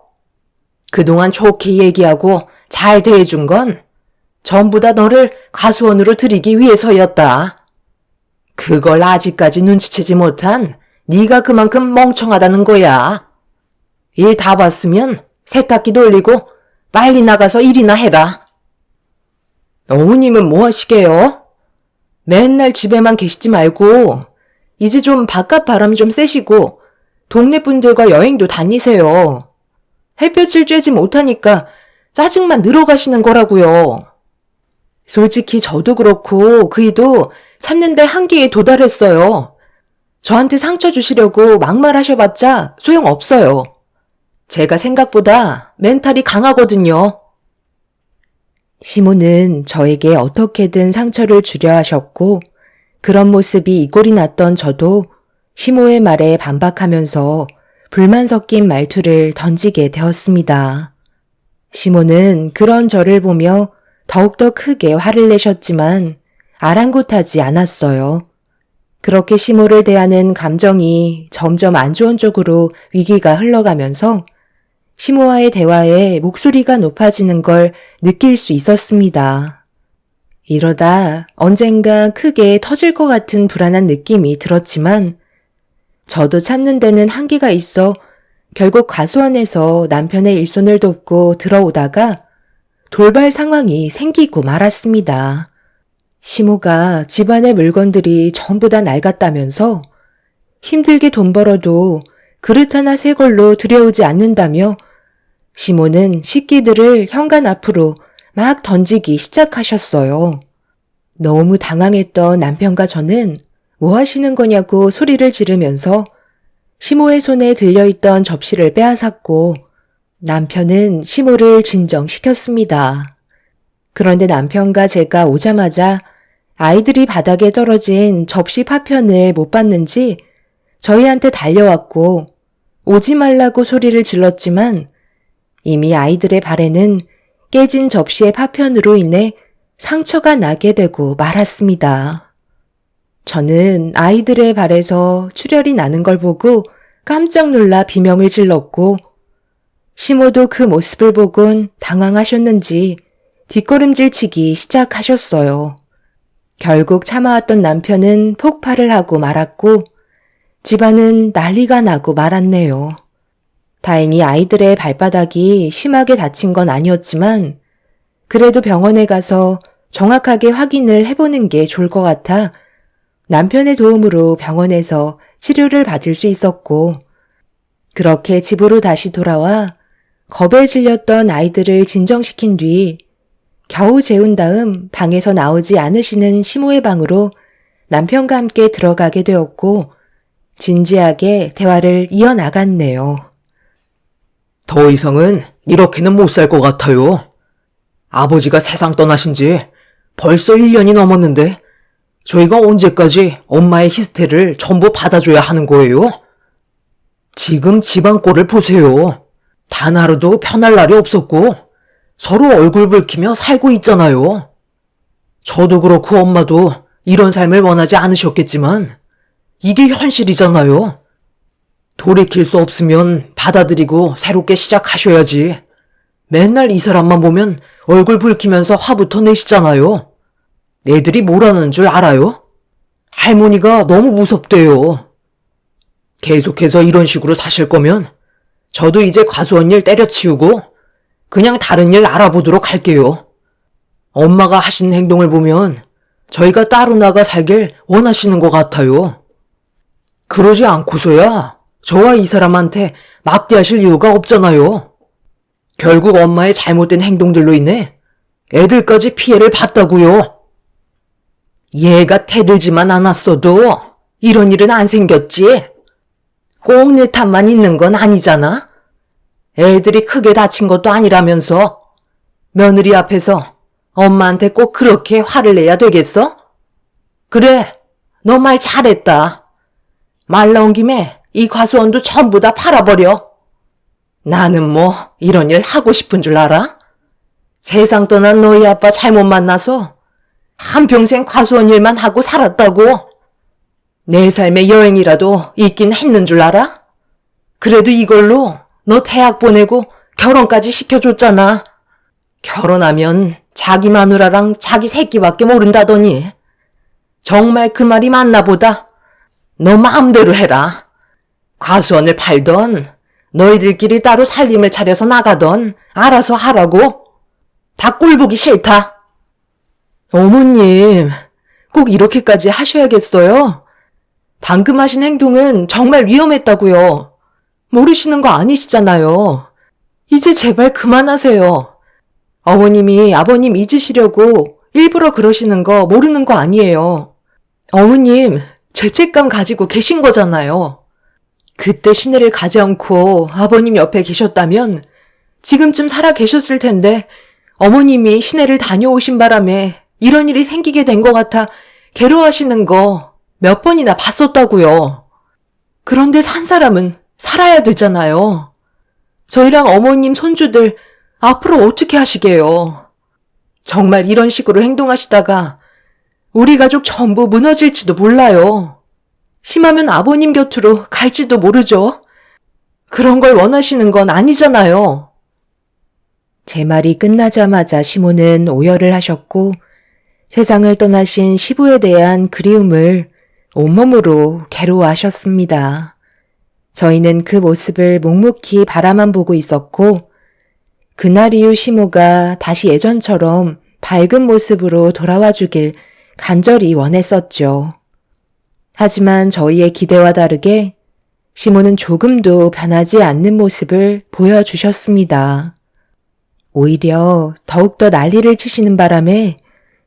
그동안 좋게 얘기하고 잘 대해준 건 전부 다 너를 과수원으로 들이기 위해서였다. 그걸 아직까지 눈치채지 못한 네가 그만큼 멍청하다는 거야. 일 다 봤으면 세탁기 돌리고 빨리 나가서 일이나 해라. 어머님은 뭐 하시게요? 맨날 집에만 계시지 말고 이제 좀 바깥 바람 좀 쐬시고 동네 분들과 여행도 다니세요. 햇볕을 쬐지 못하니까 짜증만 늘어가시는 거라고요. 솔직히 저도 그렇고 그이도 참는데 한계에 도달했어요. 저한테 상처 주시려고 막말하셔봤자 소용없어요. 제가 생각보다 멘탈이 강하거든요. 시모는 저에게 어떻게든 상처를 주려 하셨고 그런 모습이 이골이 났던 저도 시모의 말에 반박하면서 불만 섞인 말투를 던지게 되었습니다. 시모는 그런 저를 보며 더욱더 크게 화를 내셨지만 아랑곳하지 않았어요. 그렇게 시모를 대하는 감정이 점점 안 좋은 쪽으로 위기가 흘러가면서 시모와의 대화에 목소리가 높아지는 걸 느낄 수 있었습니다. 이러다 언젠가 크게 터질 것 같은 불안한 느낌이 들었지만 저도 참는 데는 한계가 있어 결국 과수원에서 남편의 일손을 돕고 들어오다가 돌발 상황이 생기고 말았습니다. 시모가 집안의 물건들이 전부 다 낡았다면서 힘들게 돈 벌어도 그릇 하나 새 걸로 들여오지 않는다며 시모는 식기들을 현관 앞으로 막 던지기 시작하셨어요. 너무 당황했던 남편과 저는 뭐 하시는 거냐고 소리를 지르면서 시모의 손에 들려있던 접시를 빼앗았고 남편은 시모를 진정시켰습니다. 그런데 남편과 제가 오자마자 아이들이 바닥에 떨어진 접시 파편을 못 봤는지 저희한테 달려왔고 오지 말라고 소리를 질렀지만 이미 아이들의 발에는 깨진 접시의 파편으로 인해 상처가 나게 되고 말았습니다. 저는 아이들의 발에서 출혈이 나는 걸 보고 깜짝 놀라 비명을 질렀고 시모도 그 모습을 보곤 당황하셨는지 뒷걸음질치기 시작하셨어요. 결국 참아왔던 남편은 폭발을 하고 말았고 집안은 난리가 나고 말았네요. 다행히 아이들의 발바닥이 심하게 다친 건 아니었지만 그래도 병원에 가서 정확하게 확인을 해보는 게 좋을 것 같아 남편의 도움으로 병원에서 치료를 받을 수 있었고 그렇게 집으로 다시 돌아와 겁에 질렸던 아이들을 진정시킨 뒤 겨우 재운 다음 방에서 나오지 않으시는 시모의 방으로 남편과 함께 들어가게 되었고 진지하게 대화를 이어나갔네요. 더 이상은 이렇게는 못 살 것 같아요. 아버지가 세상 떠나신 지 벌써 1년이 넘었는데 저희가 언제까지 엄마의 히스테리를 전부 받아줘야 하는 거예요? 지금 집안 꼴을 보세요. 단 하루도 편할 날이 없었고 서로 얼굴 붉히며 살고 있잖아요. 저도 그렇고 엄마도 이런 삶을 원하지 않으셨겠지만 이게 현실이잖아요. 돌이킬 수 없으면 받아들이고 새롭게 시작하셔야지. 맨날 이 사람만 보면 얼굴 붉히면서 화부터 내시잖아요. 애들이 뭐라는 줄 알아요? 할머니가 너무 무섭대요. 계속해서 이런 식으로 사실 거면 저도 이제 과수원 일 때려치우고 그냥 다른 일 알아보도록 할게요. 엄마가 하신 행동을 보면 저희가 따로 나가 살길 원하시는 것 같아요. 그러지 않고서야 저와 이 사람한테 막대하실 이유가 없잖아요. 결국 엄마의 잘못된 행동들로 인해 애들까지 피해를 봤다고요. 얘가 태들지만 않았어도 이런 일은 안 생겼지. 꼭 내 탓만 있는 건 아니잖아. 애들이 크게 다친 것도 아니라면서 며느리 앞에서 엄마한테 꼭 그렇게 화를 내야 되겠어? 그래, 너 말 잘했다. 말 나온 김에 이 과수원도 전부 다 팔아버려. 나는 뭐 이런 일 하고 싶은 줄 알아? 세상 떠난 너희 아빠 잘못 만나서 한평생 과수원 일만 하고 살았다고. 내 삶의 여행이라도 있긴 했는 줄 알아? 그래도 이걸로 너 대학 보내고 결혼까지 시켜줬잖아. 결혼하면 자기 마누라랑 자기 새끼밖에 모른다더니. 정말 그 말이 맞나 보다. 너 마음대로 해라. 과수원을 팔던 너희들끼리 따로 살림을 차려서 나가던 알아서 하라고. 다 꼴보기 싫다. 어머님, 꼭 이렇게까지 하셔야겠어요? 방금 하신 행동은 정말 위험했다고요. 모르시는 거 아니시잖아요. 이제 제발 그만하세요. 어머님이 아버님 잊으시려고 일부러 그러시는 거 모르는 거 아니에요. 어머님, 죄책감 가지고 계신 거잖아요. 그때 시내를 가지 않고 아버님 옆에 계셨다면 지금쯤 살아 계셨을 텐데 어머님이 시내를 다녀오신 바람에 이런 일이 생기게 된 것 같아 괴로워하시는 거 몇 번이나 봤었다고요. 그런데 산 사람은 살아야 되잖아요. 저희랑 어머님 손주들 앞으로 어떻게 하시게요? 정말 이런 식으로 행동하시다가 우리 가족 전부 무너질지도 몰라요. 심하면 아버님 곁으로 갈지도 모르죠. 그런 걸 원하시는 건 아니잖아요. 제 말이 끝나자마자 시모는 오열을 하셨고 세상을 떠나신 시부에 대한 그리움을 온몸으로 괴로워하셨습니다. 저희는 그 모습을 묵묵히 바라만 보고 있었고 그날 이후 시모가 다시 예전처럼 밝은 모습으로 돌아와 주길 간절히 원했었죠. 하지만 저희의 기대와 다르게 시모는 조금도 변하지 않는 모습을 보여주셨습니다. 오히려 더욱더 난리를 치시는 바람에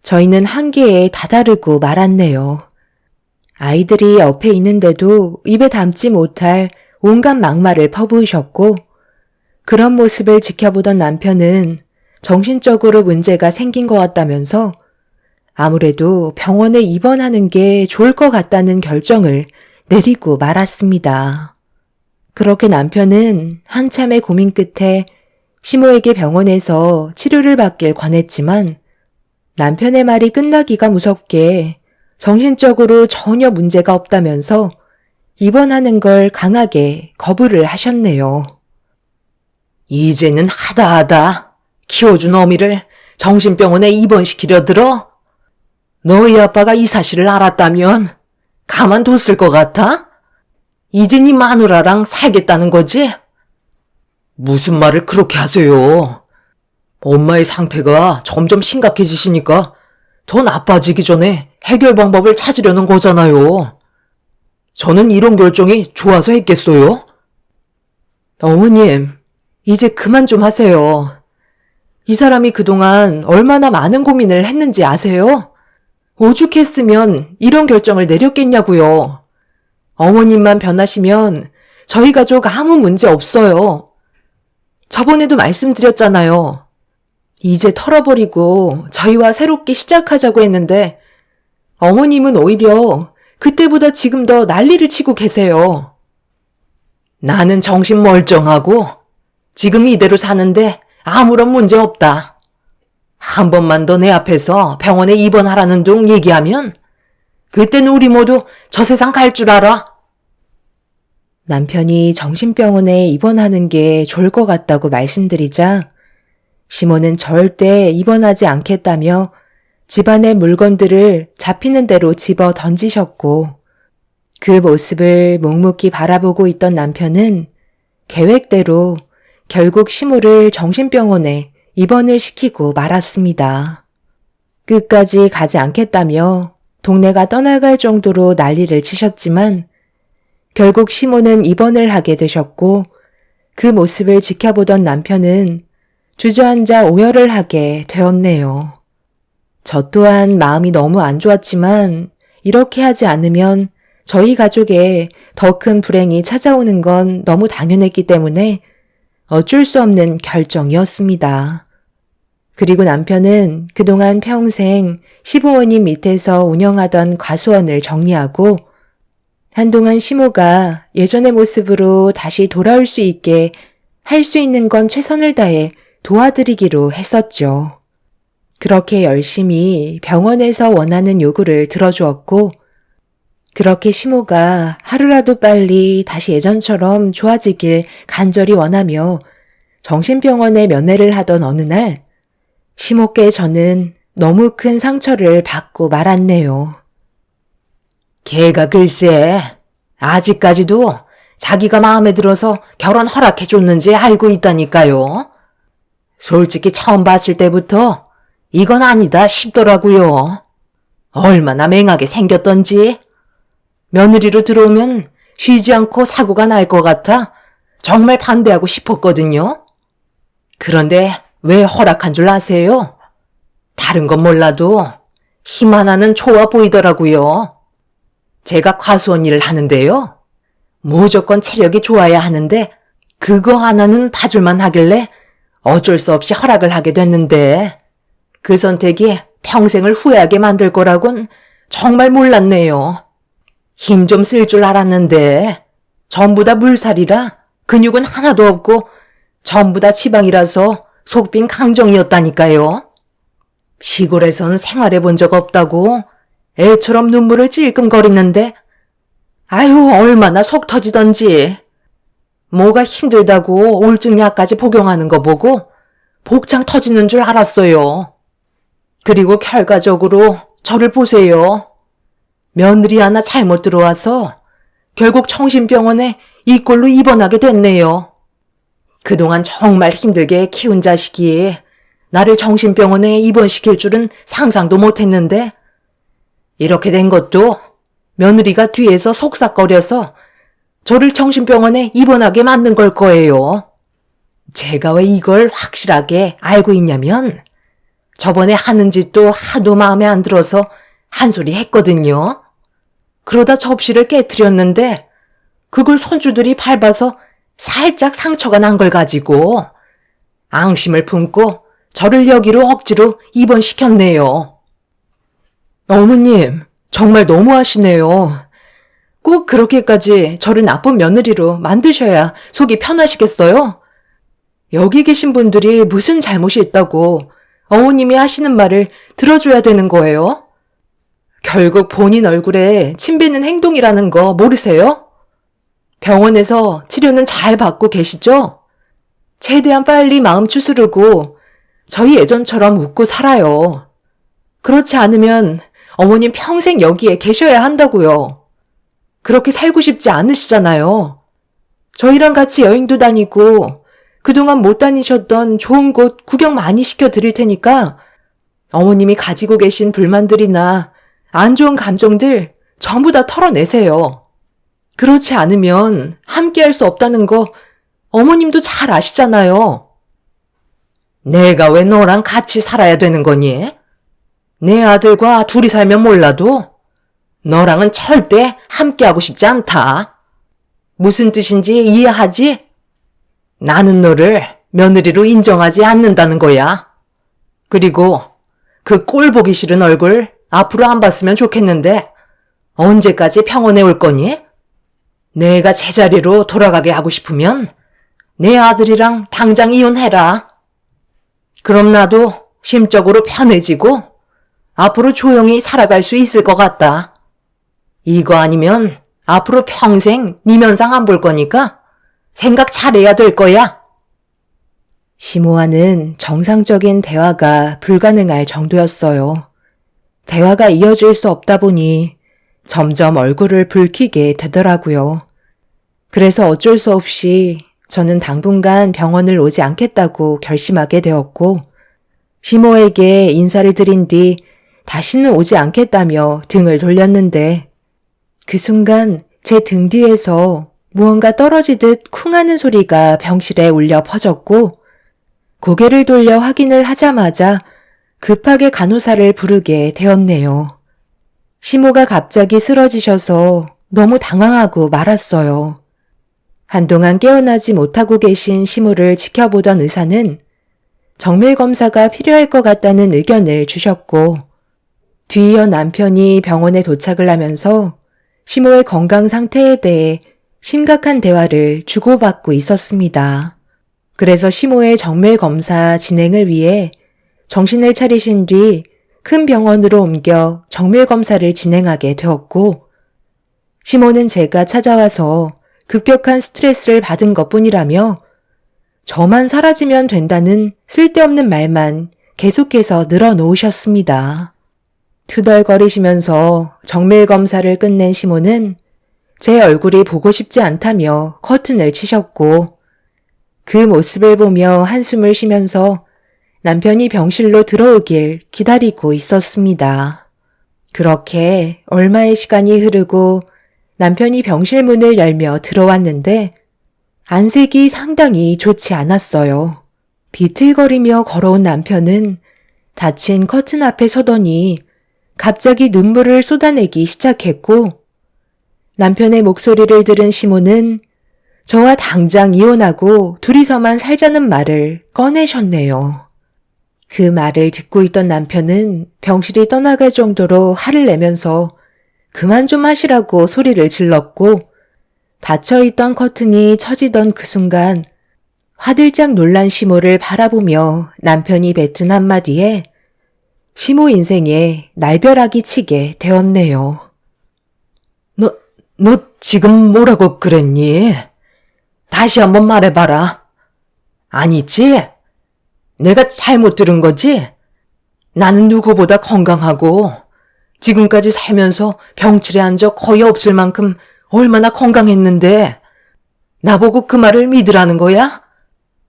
저희는 한계에 다다르고 말았네요. 아이들이 옆에 있는데도 입에 담지 못할 온갖 막말을 퍼부으셨고 그런 모습을 지켜보던 남편은 정신적으로 문제가 생긴 것 같다면서 아무래도 병원에 입원하는 게 좋을 것 같다는 결정을 내리고 말았습니다. 그렇게 남편은 한참의 고민 끝에 시모에게 병원에서 치료를 받길 권했지만 남편의 말이 끝나기가 무섭게 정신적으로 전혀 문제가 없다면서 입원하는 걸 강하게 거부를 하셨네요. 이제는 하다하다 키워준 어미를 정신병원에 입원시키려 들어? 너희 아빠가 이 사실을 알았다면 가만뒀을 것 같아? 이제 네 마누라랑 살겠다는 거지? 무슨 말을 그렇게 하세요? 엄마의 상태가 점점 심각해지시니까 더 나빠지기 전에 해결 방법을 찾으려는 거잖아요. 저는 이런 결정이 좋아서 했겠어요? 어머님, 이제 그만 좀 하세요. 이 사람이 그동안 얼마나 많은 고민을 했는지 아세요? 오죽했으면 이런 결정을 내렸겠냐고요. 어머님만 변하시면 저희 가족 아무 문제 없어요. 저번에도 말씀드렸잖아요. 이제 털어버리고 저희와 새롭게 시작하자고 했는데 어머님은 오히려 그때보다 지금 더 난리를 치고 계세요. 나는 정신 멀쩡하고 지금 이대로 사는데 아무런 문제 없다. 한 번만 더 내 앞에서 병원에 입원하라는 둥 얘기하면 그때는 우리 모두 저 세상 갈 줄 알아. 남편이 정신병원에 입원하는 게 좋을 것 같다고 말씀드리자 시모는 절대 입원하지 않겠다며 집안의 물건들을 잡히는 대로 집어 던지셨고 그 모습을 묵묵히 바라보고 있던 남편은 계획대로 결국 시모를 정신병원에 입원을 시키고 말았습니다. 끝까지 가지 않겠다며 동네가 떠나갈 정도로 난리를 치셨지만 결국 시모는 입원을 하게 되셨고 그 모습을 지켜보던 남편은 주저앉아 오열을 하게 되었네요. 저 또한 마음이 너무 안 좋았지만 이렇게 하지 않으면 저희 가족에 더 큰 불행이 찾아오는 건 너무 당연했기 때문에 어쩔 수 없는 결정이었습니다. 그리고 남편은 그동안 평생 시부모님 밑에서 운영하던 과수원을 정리하고 한동안 시모가 예전의 모습으로 다시 돌아올 수 있게 할 수 있는 건 최선을 다해 도와드리기로 했었죠. 그렇게 열심히 병원에서 원하는 요구를 들어주었고 그렇게 시모가 하루라도 빨리 다시 예전처럼 좋아지길 간절히 원하며 정신병원에 면회를 하던 어느 날 시모께 저는 너무 큰 상처를 받고 말았네요. 걔가 글쎄 아직까지도 자기가 마음에 들어서 결혼 허락해줬는지 알고 있다니까요. 솔직히 처음 봤을 때부터 이건 아니다 싶더라고요. 얼마나 맹하게 생겼던지. 며느리로 들어오면 쉬지 않고 사고가 날 것 같아 정말 반대하고 싶었거든요. 그런데 왜 허락한 줄 아세요? 다른 건 몰라도 힘 하나는 좋아 보이더라고요. 제가 과수원 일을 하는데요. 무조건 체력이 좋아야 하는데 그거 하나는 봐줄만 하길래 어쩔 수 없이 허락을 하게 됐는데 그 선택이 평생을 후회하게 만들 거라곤 정말 몰랐네요. 힘 좀 쓸 줄 알았는데 전부 다 물살이라 근육은 하나도 없고 전부 다 지방이라서 속빈 강정이었다니까요. 시골에선 생활해 본 적 없다고 애처럼 눈물을 찔끔거리는데 아유 얼마나 속 터지던지. 뭐가 힘들다고 우울증약까지 복용하는 거 보고 복장 터지는 줄 알았어요. 그리고 결과적으로 저를 보세요. 며느리 하나 잘못 들어와서 결국 정신병원에 이 꼴로 입원하게 됐네요. 그동안 정말 힘들게 키운 자식이 나를 정신병원에 입원시킬 줄은 상상도 못했는데 이렇게 된 것도 며느리가 뒤에서 속삭거려서 저를 정신병원에 입원하게 만든 걸 거예요. 제가 왜 이걸 확실하게 알고 있냐면 저번에 하는 짓도 하도 마음에 안 들어서 한 소리 했거든요. 그러다 접시를 깨트렸는데 그걸 손주들이 밟아서 살짝 상처가 난 걸 가지고 앙심을 품고 저를 여기로 억지로 입원시켰네요. 어머님, 정말 너무하시네요. 꼭 그렇게까지 저를 나쁜 며느리로 만드셔야 속이 편하시겠어요? 여기 계신 분들이 무슨 잘못이 있다고 어머님이 하시는 말을 들어줘야 되는 거예요? 결국 본인 얼굴에 침 뱉는 행동이라는 거 모르세요? 병원에서 치료는 잘 받고 계시죠? 최대한 빨리 마음 추스르고 저희 예전처럼 웃고 살아요. 그렇지 않으면 어머님 평생 여기에 계셔야 한다고요. 그렇게 살고 싶지 않으시잖아요. 저희랑 같이 여행도 다니고 그동안 못 다니셨던 좋은 곳 구경 많이 시켜드릴 테니까 어머님이 가지고 계신 불만들이나 안 좋은 감정들 전부 다 털어내세요. 그렇지 않으면 함께 할 수 없다는 거 어머님도 잘 아시잖아요. 내가 왜 너랑 같이 살아야 되는 거니? 내 아들과 둘이 살면 몰라도 너랑은 절대 함께하고 싶지 않다. 무슨 뜻인지 이해하지? 나는 너를 며느리로 인정하지 않는다는 거야. 그리고 그 꼴 보기 싫은 얼굴 앞으로 안 봤으면 좋겠는데 언제까지 평온해 올 거니? 내가 제자리로 돌아가게 하고 싶으면 내 아들이랑 당장 이혼해라. 그럼 나도 심적으로 편해지고 앞으로 조용히 살아갈 수 있을 것 같다. 이거 아니면 앞으로 평생 네 면상 안 볼 거니까 생각 잘해야 될 거야. 시모와는 정상적인 대화가 불가능할 정도였어요. 대화가 이어질 수 없다 보니 점점 얼굴을 붉히게 되더라고요. 그래서 어쩔 수 없이 저는 당분간 병원을 오지 않겠다고 결심하게 되었고, 시모에게 인사를 드린 뒤 다시는 오지 않겠다며 등을 돌렸는데, 그 순간 제 등 뒤에서 무언가 떨어지듯 쿵 하는 소리가 병실에 울려 퍼졌고, 고개를 돌려 확인을 하자마자 급하게 간호사를 부르게 되었네요. 시모가 갑자기 쓰러지셔서 너무 당황하고 말았어요. 한동안 깨어나지 못하고 계신 시모를 지켜보던 의사는 정밀검사가 필요할 것 같다는 의견을 주셨고, 뒤이어 남편이 병원에 도착을 하면서 시모의 건강 상태에 대해 심각한 대화를 주고받고 있었습니다. 그래서 시모의 정밀검사 진행을 위해 정신을 차리신 뒤 큰 병원으로 옮겨 정밀검사를 진행하게 되었고, 시모는 제가 찾아와서 급격한 스트레스를 받은 것뿐이라며 저만 사라지면 된다는 쓸데없는 말만 계속해서 늘어놓으셨습니다. 투덜거리시면서 정밀검사를 끝낸 시모는 제 얼굴이 보고 싶지 않다며 커튼을 치셨고, 그 모습을 보며 한숨을 쉬면서 남편이 병실로 들어오길 기다리고 있었습니다. 그렇게 얼마의 시간이 흐르고 남편이 병실 문을 열며 들어왔는데 안색이 상당히 좋지 않았어요. 비틀거리며 걸어온 남편은 닫힌 커튼 앞에 서더니 갑자기 눈물을 쏟아내기 시작했고, 남편의 목소리를 들은 시모는 저와 당장 이혼하고 둘이서만 살자는 말을 꺼내셨네요. 그 말을 듣고 있던 남편은 병실이 떠나갈 정도로 화를 내면서 그만 좀 하시라고 소리를 질렀고, 닫혀있던 커튼이 처지던 그 순간 화들짝 놀란 시모를 바라보며 남편이 뱉은 한마디에 시모 인생에 날벼락이 치게 되었네요. 너 지금 뭐라고 그랬니? 다시 한번 말해봐라. 아니지? 내가 잘못 들은 거지? 나는 누구보다 건강하고 지금까지 살면서 병치레 한 적 거의 없을 만큼 얼마나 건강했는데 나보고 그 말을 믿으라는 거야?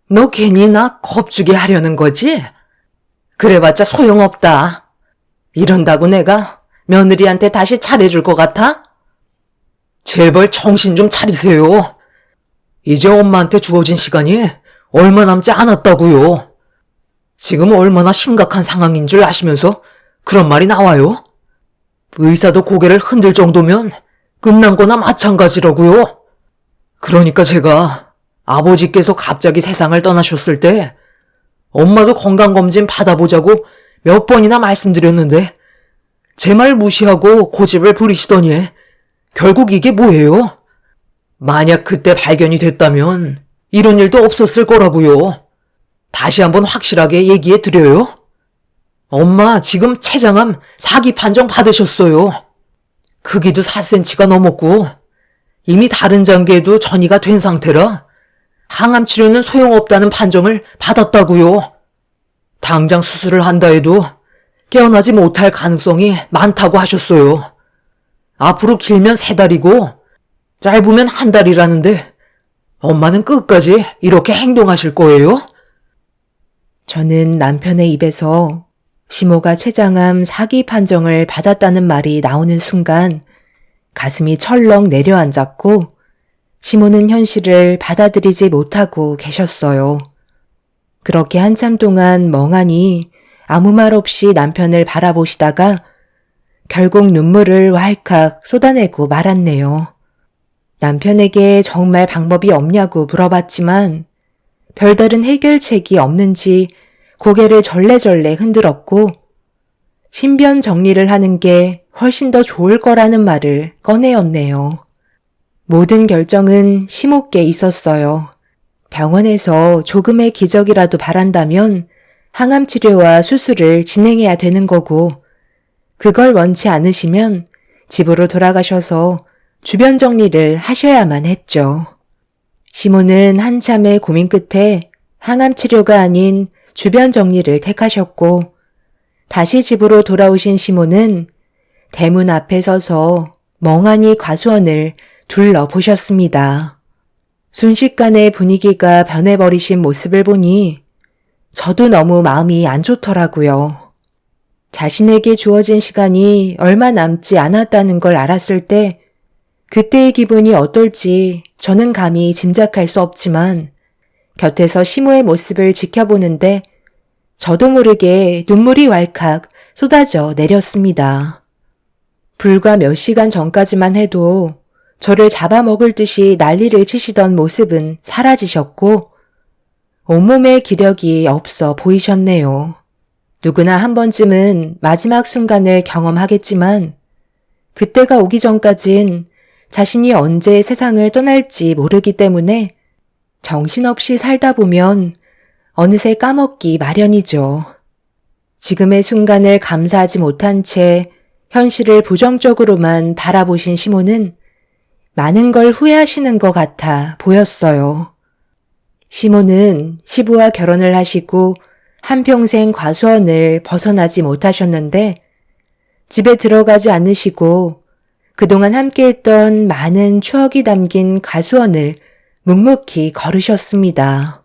너 괜히 나 겁주게 하려는 거지? 그래봤자 소용없다. 이런다고 내가 며느리한테 다시 잘해줄 것 같아? 제발 정신 좀 차리세요. 이제 엄마한테 주어진 시간이 얼마 남지 않았다고요. 지금 얼마나 심각한 상황인 줄 아시면서 그런 말이 나와요? 의사도 고개를 흔들 정도면 끝난 거나 마찬가지라고요. 그러니까 제가 아버지께서 갑자기 세상을 떠나셨을 때 엄마도 건강검진 받아보자고 몇 번이나 말씀드렸는데 제 말 무시하고 고집을 부리시더니 결국 이게 뭐예요? 만약 그때 발견이 됐다면 이런 일도 없었을 거라고요. 다시 한번 확실하게 얘기해 드려요. 엄마 지금 췌장암 4기 판정 받으셨어요. 크기도 4cm가 넘었고 이미 다른 장기에도 전이가 된 상태라 항암 치료는 소용없다는 판정을 받았다고요. 당장 수술을 한다 해도 깨어나지 못할 가능성이 많다고 하셨어요. 앞으로 길면 3달이고 짧으면 1달이라는데 엄마는 끝까지 이렇게 행동하실 거예요? 저는 남편의 입에서 시모가 췌장암 4기 판정을 받았다는 말이 나오는 순간 가슴이 철렁 내려앉았고 시모는 현실을 받아들이지 못하고 계셨어요. 그렇게 한참 동안 멍하니 아무 말 없이 남편을 바라보시다가 결국 눈물을 왈칵 쏟아내고 말았네요. 남편에게 정말 방법이 없냐고 물어봤지만 별다른 해결책이 없는지 고개를 절레절레 흔들었고 신변 정리를 하는 게 훨씬 더 좋을 거라는 말을 꺼내었네요. 모든 결정은 시모께 있었어요. 병원에서 조금의 기적이라도 바란다면 항암 치료와 수술을 진행해야 되는 거고 그걸 원치 않으시면 집으로 돌아가셔서 주변 정리를 하셔야만 했죠. 시모는 한참의 고민 끝에 항암 치료가 아닌 주변 정리를 택하셨고 다시 집으로 돌아오신 시모는 대문 앞에 서서 멍하니 과수원을 둘러보셨습니다. 순식간에 분위기가 변해버리신 모습을 보니 저도 너무 마음이 안 좋더라고요. 자신에게 주어진 시간이 얼마 남지 않았다는 걸 알았을 때 그때의 기분이 어떨지 저는 감히 짐작할 수 없지만 곁에서 시모의 모습을 지켜보는데 저도 모르게 눈물이 왈칵 쏟아져 내렸습니다. 불과 몇 시간 전까지만 해도 저를 잡아먹을 듯이 난리를 치시던 모습은 사라지셨고 온몸에 기력이 없어 보이셨네요. 누구나 한 번쯤은 마지막 순간을 경험하겠지만 그때가 오기 전까진 자신이 언제 세상을 떠날지 모르기 때문에 정신없이 살다 보면 어느새 까먹기 마련이죠. 지금의 순간을 감사하지 못한 채 현실을 부정적으로만 바라보신 시모는 많은 걸 후회하시는 것 같아 보였어요. 시모는 시부와 결혼을 하시고 한평생 과수원을 벗어나지 못하셨는데 집에 들어가지 않으시고 그동안 함께했던 많은 추억이 담긴 과수원을 묵묵히 걸으셨습니다.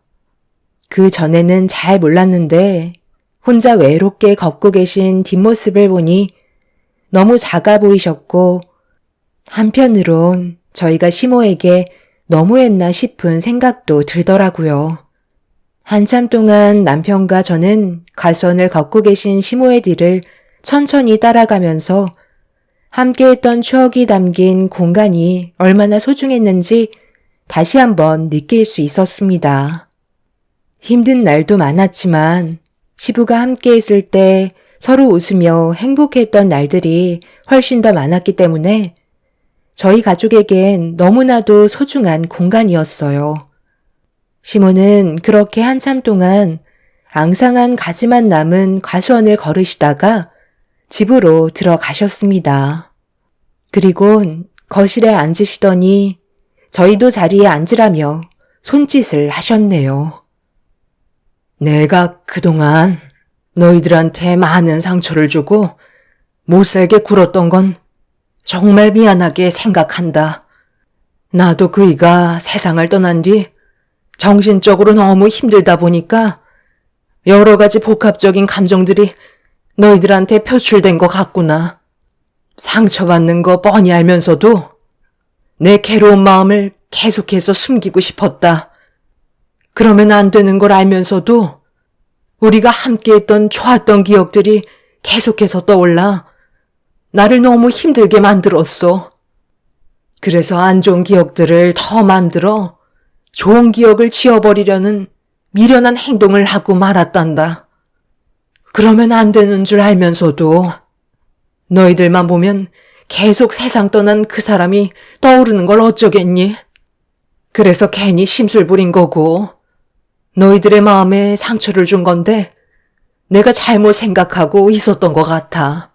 그 전에는 잘 몰랐는데 혼자 외롭게 걷고 계신 뒷모습을 보니 너무 작아 보이셨고 한편으론 저희가 시모에게 너무했나 싶은 생각도 들더라고요. 한참 동안 남편과 저는 과수원을 걷고 계신 시모의 뒤를 천천히 따라가면서 함께했던 추억이 담긴 공간이 얼마나 소중했는지 다시 한번 느낄 수 있었습니다. 힘든 날도 많았지만 시부가 함께 있을 때 서로 웃으며 행복했던 날들이 훨씬 더 많았기 때문에 저희 가족에겐 너무나도 소중한 공간이었어요. 시모는 그렇게 한참 동안 앙상한 가지만 남은 과수원을 걸으시다가 집으로 들어가셨습니다. 그리곤 거실에 앉으시더니 저희도 자리에 앉으라며 손짓을 하셨네요. 내가 그동안 너희들한테 많은 상처를 주고 못살게 굴었던 건 정말 미안하게 생각한다. 나도 그이가 세상을 떠난 뒤 정신적으로 너무 힘들다 보니까 여러 가지 복합적인 감정들이 너희들한테 표출된 것 같구나. 상처받는 거 뻔히 알면서도 내 괴로운 마음을 계속해서 숨기고 싶었다. 그러면 안 되는 걸 알면서도 우리가 함께했던 좋았던 기억들이 계속해서 떠올라 나를 너무 힘들게 만들었어. 그래서 안 좋은 기억들을 더 만들어 좋은 기억을 지워버리려는 미련한 행동을 하고 말았단다. 그러면 안 되는 줄 알면서도 너희들만 보면 계속 세상 떠난 그 사람이 떠오르는 걸 어쩌겠니? 그래서 괜히 심술 부린 거고 너희들의 마음에 상처를 준 건데 내가 잘못 생각하고 있었던 것 같아.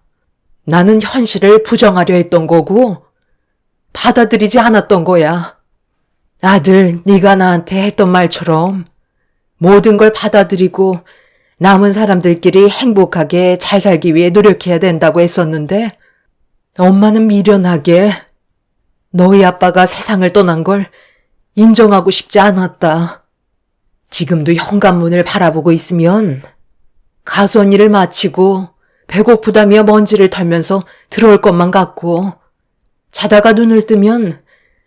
나는 현실을 부정하려 했던 거고 받아들이지 않았던 거야. 아들, 네가 나한테 했던 말처럼 모든 걸 받아들이고 남은 사람들끼리 행복하게 잘 살기 위해 노력해야 된다고 했었는데 엄마는 미련하게 너희 아빠가 세상을 떠난 걸 인정하고 싶지 않았다. 지금도 현관문을 바라보고 있으면 가수원 일을 마치고 배고프다며 먼지를 털면서 들어올 것만 같고 자다가 눈을 뜨면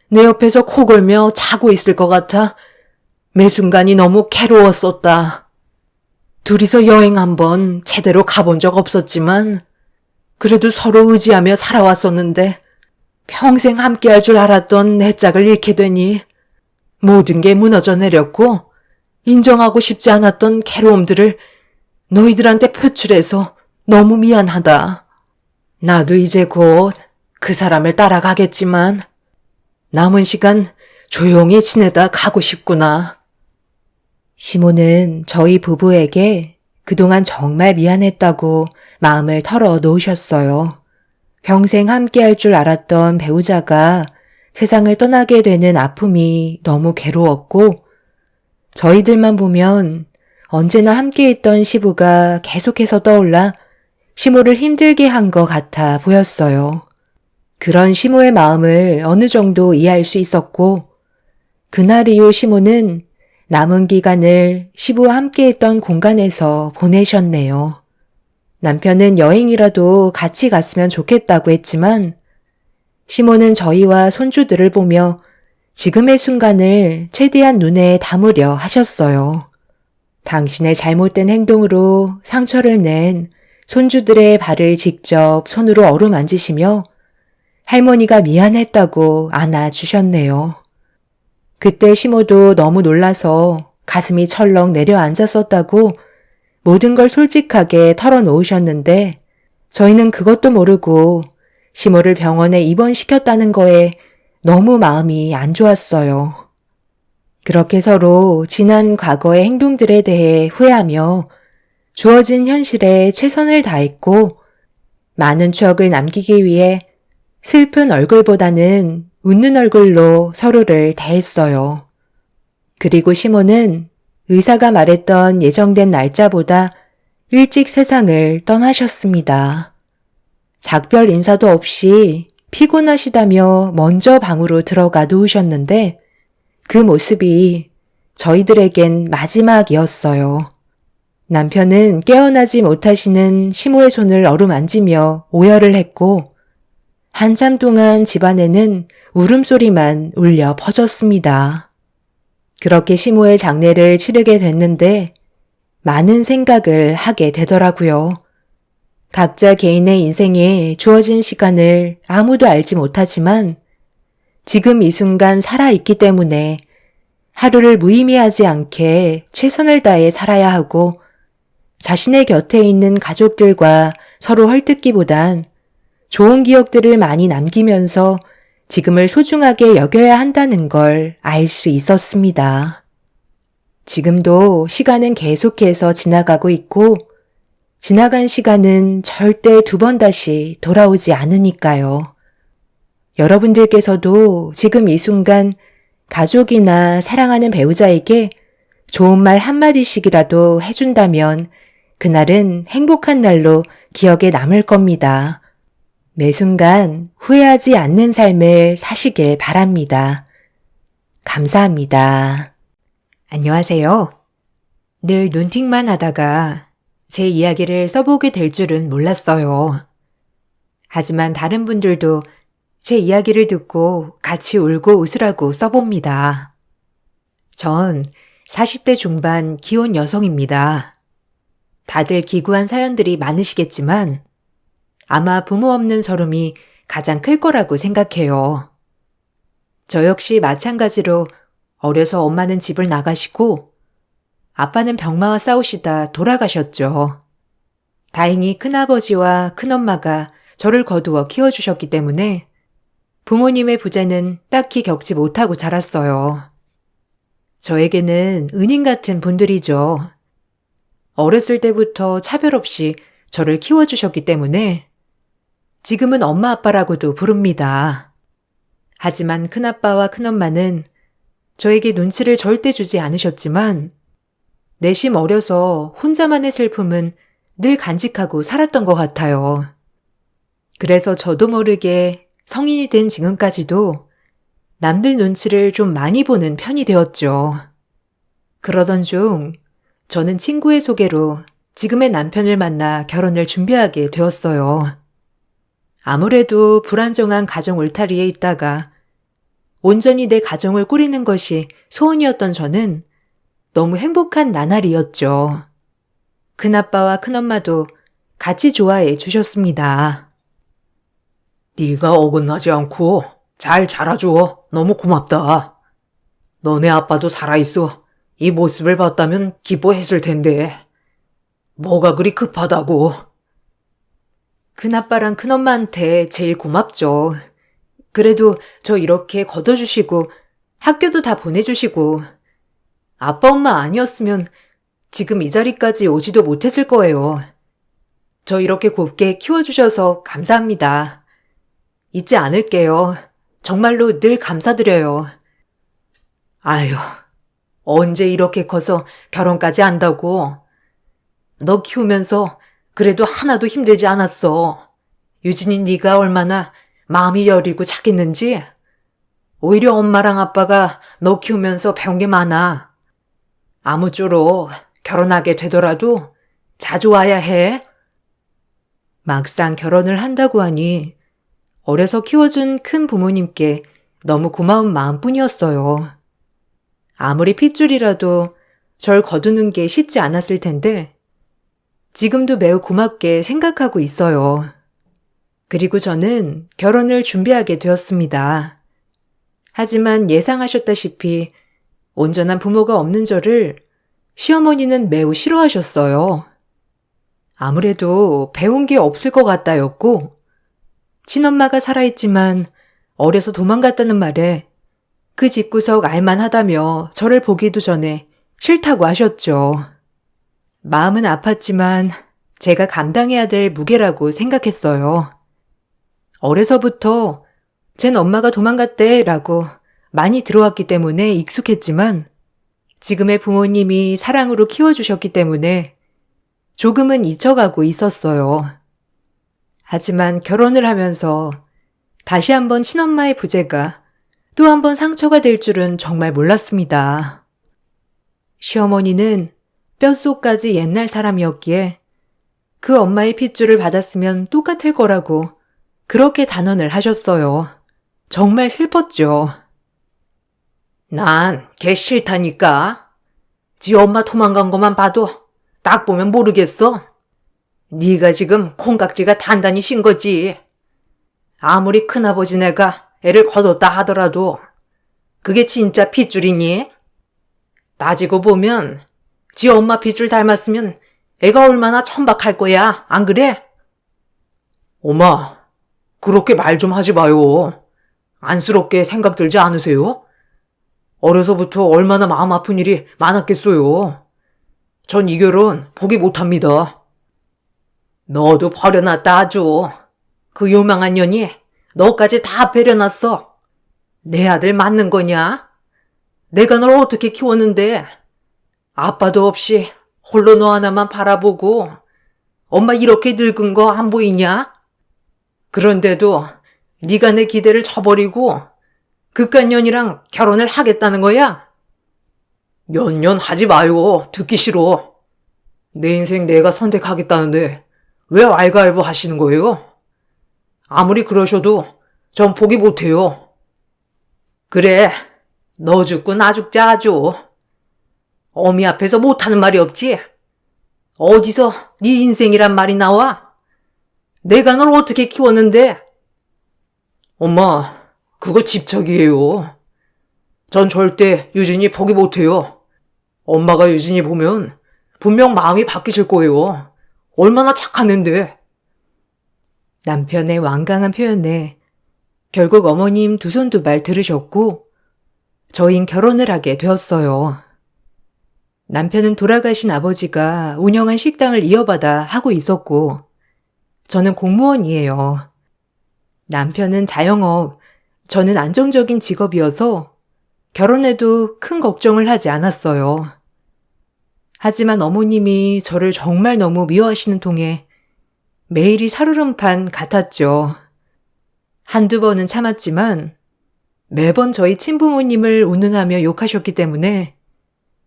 내 옆에서 코 골며 자고 있을 것 같아 매 순간이 너무 괴로웠었다. 둘이서 여행 한번 제대로 가본 적 없었지만 그래도 서로 의지하며 살아왔었는데 평생 함께할 줄 알았던 내 짝을 잃게 되니 모든 게 무너져 내렸고 인정하고 싶지 않았던 괴로움들을 너희들한테 표출해서 너무 미안하다. 나도 이제 곧 그 사람을 따라가겠지만 남은 시간 조용히 지내다 가고 싶구나. 시모는 저희 부부에게 그동안 정말 미안했다고 마음을 털어 놓으셨어요. 평생 함께할 줄 알았던 배우자가 세상을 떠나게 되는 아픔이 너무 괴로웠고 저희들만 보면 언제나 함께했던 시부가 계속해서 떠올라 시모를 힘들게 한 것 같아 보였어요. 그런 시모의 마음을 어느 정도 이해할 수 있었고 그날 이후 시모는 남은 기간을 시부와 함께했던 공간에서 보내셨네요. 남편은 여행이라도 같이 갔으면 좋겠다고 했지만 시모는 저희와 손주들을 보며 지금의 순간을 최대한 눈에 담으려 하셨어요. 당신의 잘못된 행동으로 상처를 낸 손주들의 발을 직접 손으로 어루만지시며 할머니가 미안했다고 안아주셨네요. 그때 시모도 너무 놀라서 가슴이 철렁 내려앉았었다고 모든 걸 솔직하게 털어놓으셨는데 저희는 그것도 모르고 시모를 병원에 입원시켰다는 거에 너무 마음이 안 좋았어요. 그렇게 서로 지난 과거의 행동들에 대해 후회하며 주어진 현실에 최선을 다했고 많은 추억을 남기기 위해 슬픈 얼굴보다는 웃는 얼굴로 서로를 대했어요. 그리고 시모는 의사가 말했던 예정된 날짜보다 일찍 세상을 떠나셨습니다. 작별 인사도 없이 피곤하시다며 먼저 방으로 들어가 누우셨는데 그 모습이 저희들에겐 마지막이었어요. 남편은 깨어나지 못하시는 시모의 손을 어루만지며 오열을 했고 한참 동안 집안에는 울음소리만 울려 퍼졌습니다. 그렇게 시모의 장례를 치르게 됐는데 많은 생각을 하게 되더라고요. 각자 개인의 인생에 주어진 시간을 아무도 알지 못하지만 지금 이 순간 살아있기 때문에 하루를 무의미하지 않게 최선을 다해 살아야 하고 자신의 곁에 있는 가족들과 서로 헐뜯기보단 좋은 기억들을 많이 남기면서 지금을 소중하게 여겨야 한다는 걸 알 수 있었습니다. 지금도 시간은 계속해서 지나가고 있고, 지나간 시간은 절대 2번 다시 돌아오지 않으니까요. 여러분들께서도 지금 이 순간 가족이나 사랑하는 배우자에게 좋은 말 한마디씩이라도 해준다면 그날은 행복한 날로 기억에 남을 겁니다. 매 순간 후회하지 않는 삶을 사시길 바랍니다. 감사합니다. 안녕하세요. 늘 눈팅만 하다가 제 이야기를 써보게 될 줄은 몰랐어요. 하지만 다른 분들도 제 이야기를 듣고 같이 울고 웃으라고 써봅니다. 전 40대 중반 기혼 여성입니다. 다들 기구한 사연들이 많으시겠지만 아마 부모 없는 서름이 가장 클 거라고 생각해요. 저 역시 마찬가지로 어려서 엄마는 집을 나가시고 아빠는 병마와 싸우시다 돌아가셨죠. 다행히 큰아버지와 큰엄마가 저를 거두어 키워주셨기 때문에 부모님의 부재는 딱히 겪지 못하고 자랐어요. 저에게는 은인 같은 분들이죠. 어렸을 때부터 차별 없이 저를 키워주셨기 때문에 지금은 엄마 아빠라고도 부릅니다. 하지만 큰아빠와 큰엄마는 저에게 눈치를 절대 주지 않으셨지만 내심 어려서 혼자만의 슬픔은 늘 간직하고 살았던 것 같아요. 그래서 저도 모르게 성인이 된 지금까지도 남들 눈치를 좀 많이 보는 편이 되었죠. 그러던 중 저는 친구의 소개로 지금의 남편을 만나 결혼을 준비하게 되었어요. 아무래도 불안정한 가정 울타리에 있다가 온전히 내 가정을 꾸리는 것이 소원이었던 저는 너무 행복한 나날이었죠. 큰아빠와 큰엄마도 같이 좋아해 주셨습니다. 네가 어긋나지 않고 잘 자라줘. 너무 고맙다. 너네 아빠도 살아있어. 이 모습을 봤다면 기뻐했을 텐데. 뭐가 그리 급하다고. 큰아빠랑 큰엄마한테 제일 고맙죠. 그래도 저 이렇게 걷어주시고 학교도 다 보내주시고 아빠 엄마 아니었으면 지금 이 자리까지 오지도 못했을 거예요. 저 이렇게 곱게 키워주셔서 감사합니다. 잊지 않을게요. 정말로 늘 감사드려요. 아휴, 언제 이렇게 커서 결혼까지 한다고. 너 키우면서 그래도 하나도 힘들지 않았어. 유진이 네가 얼마나 마음이 여리고 착했는지. 오히려 엄마랑 아빠가 너 키우면서 배운 게 많아. 아무쪼록 결혼하게 되더라도 자주 와야 해. 막상 결혼을 한다고 하니 어려서 키워준 큰 부모님께 너무 고마운 마음뿐이었어요. 아무리 핏줄이라도 절 거두는 게 쉽지 않았을 텐데 지금도 매우 고맙게 생각하고 있어요. 그리고 저는 결혼을 준비하게 되었습니다. 하지만 예상하셨다시피 온전한 부모가 없는 저를 시어머니는 매우 싫어하셨어요. 아무래도 배운 게 없을 것 같다였고 친엄마가 살아있지만 어려서 도망갔다는 말에 그 집구석 알만하다며 저를 보기도 전에 싫다고 하셨죠. 마음은 아팠지만 제가 감당해야 될 무게라고 생각했어요. 어려서부터 쟨 엄마가 도망갔대라고 많이 들어왔기 때문에 익숙했지만 지금의 부모님이 사랑으로 키워주셨기 때문에 조금은 잊혀가고 있었어요. 하지만 결혼을 하면서 다시 한번 친엄마의 부재가 또 한 번 상처가 될 줄은 정말 몰랐습니다. 시어머니는 뼛속까지 옛날 사람이었기에 그 엄마의 핏줄을 받았으면 똑같을 거라고 그렇게 단언을 하셨어요. 정말 슬펐죠. 난 걔 싫다니까. 지 엄마 도망간 것만 봐도 딱 보면 모르겠어. 네가 지금 콩깍지가 단단히 신 거지. 아무리 큰아버지네가 애를 거뒀다 하더라도 그게 진짜 핏줄이니? 따지고 보면 지 엄마 핏줄 닮았으면 애가 얼마나 천박할 거야, 안 그래? 엄마, 그렇게 말 좀 하지 마요. 안쓰럽게 생각 들지 않으세요? 어려서부터 얼마나 마음 아픈 일이 많았겠어요. 전 이 결혼 포기 못합니다. 너도 버려놨다 아주. 그 요망한 년이 너까지 다 배려놨어. 내 아들 맞는 거냐? 내가 널 어떻게 키웠는데 아빠도 없이 홀로 너 하나만 바라보고 엄마 이렇게 늙은 거 안 보이냐? 그런데도 네가 내 기대를 저버리고 그깟 년이랑 결혼을 하겠다는 거야? 년 하지 마요. 듣기 싫어. 내 인생 내가 선택하겠다는데 왜 왈가왈부 하시는 거예요? 아무리 그러셔도 전 포기 못해요. 그래, 너 죽고 나 죽자 아주. 어미 앞에서 못하는 말이 없지? 어디서 네 인생이란 말이 나와? 내가 널 어떻게 키웠는데? 엄마, 그거 집착이에요. 전 절대 유진이 포기 못해요. 엄마가 유진이 보면 분명 마음이 바뀌실 거예요. 얼마나 착한 앤데. 남편의 완강한 표현에 결국 어머님 두 손 두 발 들으셨고 저흰 결혼을 하게 되었어요. 남편은 돌아가신 아버지가 운영한 식당을 이어받아 하고 있었고 저는 공무원이에요. 남편은 자영업, 저는 안정적인 직업이어서 결혼해도 큰 걱정을 하지 않았어요. 하지만 어머님이 저를 정말 너무 미워하시는 통에 매일이 살얼음판 같았죠. 한두 번은 참았지만 매번 저희 친부모님을 운운하며 욕하셨기 때문에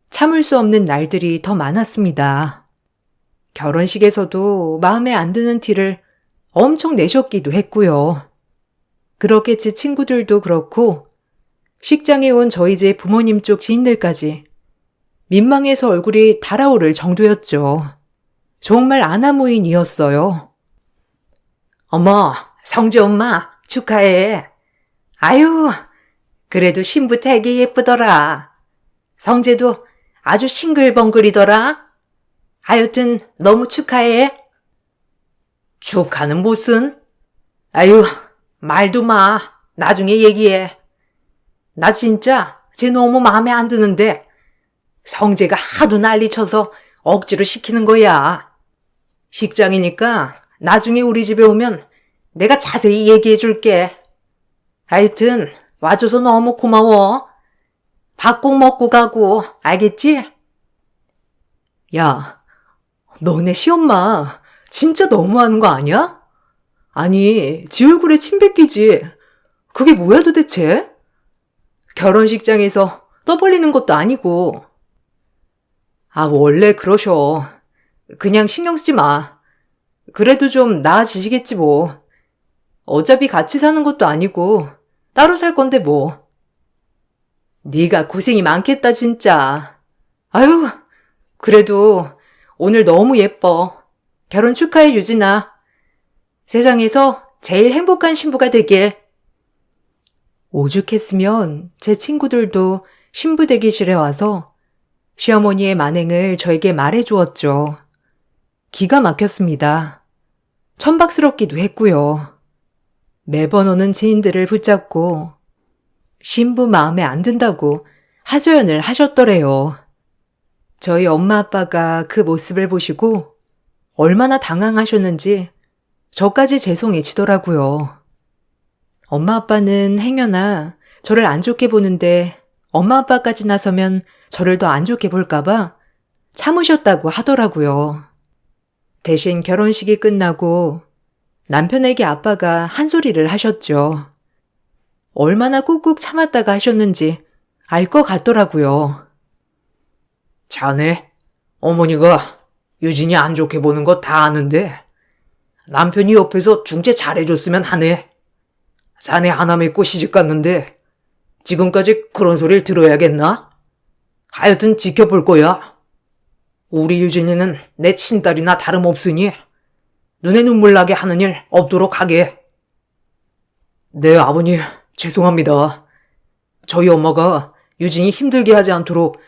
참을 수 없는 날들이 더 많았습니다. 결혼식에서도 마음에 안 드는 티를 엄청 내셨기도 했고요. 그렇게 제 친구들도 그렇고 식장에 온 저희 집 부모님 쪽 지인들까지 민망해서 얼굴이 달아오를 정도였죠. 정말 아나무인이었어요. 어머, 성재 엄마 축하해. 아유, 그래도 신부 되게 예쁘더라. 성재도 아주 싱글벙글이더라. 하여튼 너무 축하해. 축하는 무슨? 아유, 말도 마. 나중에 얘기해. 나 진짜 쟤 너무 마음에 안 드는데 성재가 하도 난리쳐서 억지로 시키는 거야. 식장이니까 나중에 우리 집에 오면 내가 자세히 얘기해 줄게. 하여튼 와줘서 너무 고마워. 밥 꼭 먹고 가고, 알겠지? 야, 너네 시엄마 진짜 너무하는 거 아니야? 아니, 지 얼굴에 침 뱉기지. 그게 뭐야 도대체? 결혼식장에서 떠벌리는 것도 아니고. 아, 원래 그러셔. 그냥 신경 쓰지 마. 그래도 좀 나아지시겠지 뭐. 어차피 같이 사는 것도 아니고 따로 살 건데 뭐. 네가 고생이 많겠다 진짜. 아유, 그래도 오늘 너무 예뻐. 결혼 축하해 유진아. 세상에서 제일 행복한 신부가 되길. 오죽했으면 제 친구들도 신부 대기실에 와서 시어머니의 만행을 저에게 말해 주었죠. 기가 막혔습니다. 천박스럽기도 했고요. 매번 오는 지인들을 붙잡고 신부 마음에 안 든다고 하소연을 하셨더래요. 저희 엄마 아빠가 그 모습을 보시고 얼마나 당황하셨는지 저까지 죄송해지더라고요. 엄마 아빠는 행여나 저를 안 좋게 보는데 엄마 아빠까지 나서면 저를 더 안 좋게 볼까봐 참으셨다고 하더라고요. 대신 결혼식이 끝나고 남편에게 아빠가 한 소리를 하셨죠. 얼마나 꾹꾹 참았다가 하셨는지 알 것 같더라고요. 자네, 어머니가 유진이 안 좋게 보는 거 다 아는데 남편이 옆에서 중재 잘해줬으면 하네. 자네 하나 믿고 시집 갔는데 지금까지 그런 소리를 들어야겠나? 하여튼 지켜볼 거야. 우리 유진이는 내 친딸이나 다름없으니 눈에 눈물 나게 하는 일 없도록 하게. 네, 아버님, 죄송합니다. 저희 엄마가 유진이 힘들게 하지 않도록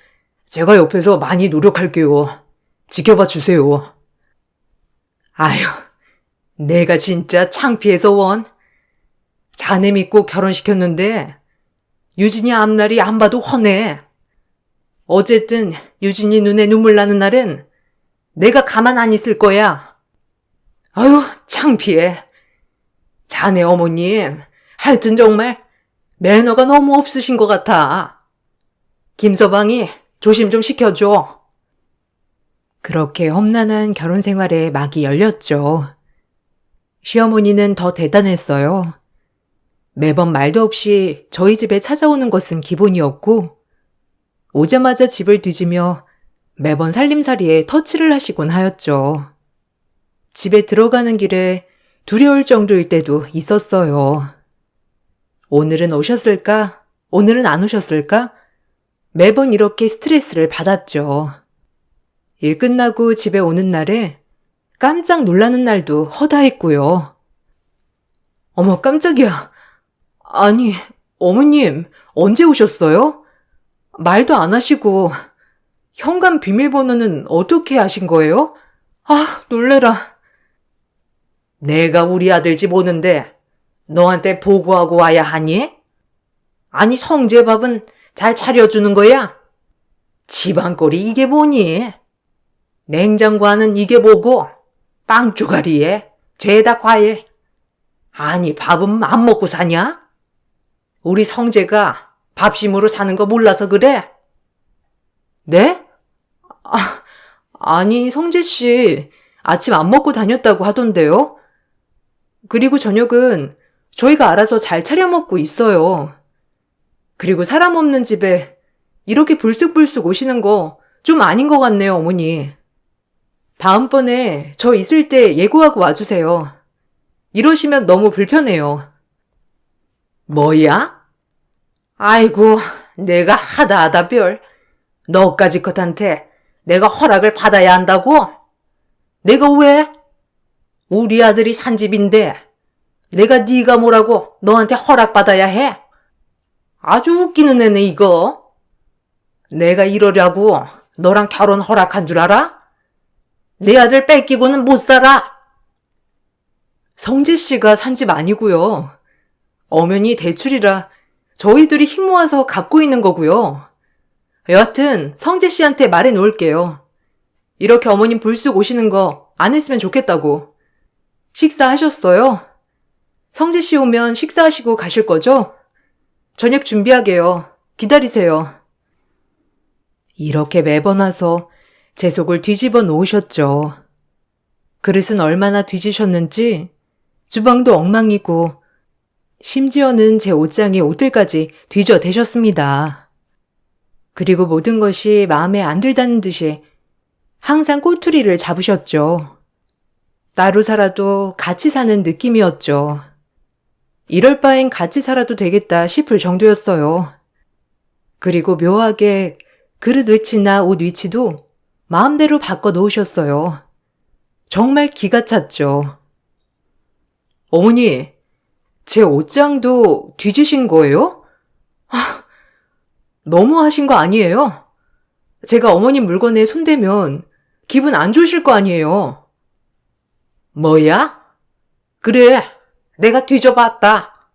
제가 옆에서 많이 노력할게요. 지켜봐 주세요. 아유, 내가 진짜 창피해서 원. 자네 믿고 결혼시켰는데 유진이 앞날이 안 봐도 훤해. 어쨌든 유진이 눈에 눈물 나는 날엔 내가 가만 안 있을 거야. 아유, 창피해. 자네 어머님, 하여튼 정말 매너가 너무 없으신 것 같아. 김서방이 조심 좀 시켜줘. 그렇게 험난한 결혼 생활에 막이 열렸죠. 시어머니는 더 대단했어요. 매번 말도 없이 저희 집에 찾아오는 것은 기본이었고, 오자마자 집을 뒤지며 매번 살림살이에 터치를 하시곤 하였죠. 집에 들어가는 길에 두려울 정도일 때도 있었어요. 오늘은 오셨을까? 오늘은 안 오셨을까? 매번 이렇게 스트레스를 받았죠. 일 끝나고 집에 오는 날에 깜짝 놀라는 날도 허다했고요. 어머, 깜짝이야. 아니, 어머님, 언제 오셨어요? 말도 안 하시고, 현관 비밀번호는 어떻게 아신 거예요? 아, 놀래라. 내가 우리 아들 집 오는데 너한테 보고하고 와야 하니? 아니, 성재밥은 잘 차려주는 거야? 집안꼴이 이게 뭐니? 냉장고 안은 이게 뭐고, 빵 쪼가리에 죄다 과일. 아니, 밥은 안 먹고 사냐? 우리 성재가 밥심으로 사는 거 몰라서 그래? 네? 아니, 성재씨, 아침 안 먹고 다녔다고 하던데요? 그리고 저녁은 저희가 알아서 잘 차려 먹고 있어요. 그리고 사람 없는 집에 이렇게 불쑥불쑥 오시는 거 좀 아닌 것 같네요, 어머니. 다음번에 저 있을 때 예고하고 와주세요. 이러시면 너무 불편해요. 뭐야? 아이고, 내가 하다 별. 너까지 것한테 내가 허락을 받아야 한다고? 내가 왜? 우리 아들이 산 집인데 내가 네가 뭐라고 너한테 허락받아야 해? 아주 웃기는 애네 이거. 내가 이러려고 너랑 결혼 허락한 줄 알아? 내 아들 뺏기고는 못 살아. 성재 씨가 산 집 아니고요. 엄연히 대출이라 저희들이 힘 모아서 갚고 있는 거고요. 여하튼 성재 씨한테 말해 놓을게요. 이렇게 어머님 불쑥 오시는 거 안 했으면 좋겠다고. 식사하셨어요? 성재 씨 오면 식사하시고 가실 거죠? 저녁 준비하게요. 기다리세요. 이렇게 매번 와서 제 속을 뒤집어 놓으셨죠. 그릇은 얼마나 뒤지셨는지 주방도 엉망이고 심지어는 제 옷장에 옷들까지 뒤져대셨습니다. 그리고 모든 것이 마음에 안 들다는 듯이 항상 꼬투리를 잡으셨죠. 따로 살아도 같이 사는 느낌이었죠. 이럴 바엔 같이 살아도 되겠다 싶을 정도였어요. 그리고 묘하게 그릇 위치나 옷 위치도 마음대로 바꿔 놓으셨어요. 정말 기가 찼죠. 어머니, 제 옷장도 뒤지신 거예요? 너무 하신 거 아니에요? 제가 어머님 물건에 손대면 기분 안 좋으실 거 아니에요? 뭐야? 그래, 내가 뒤져봤다.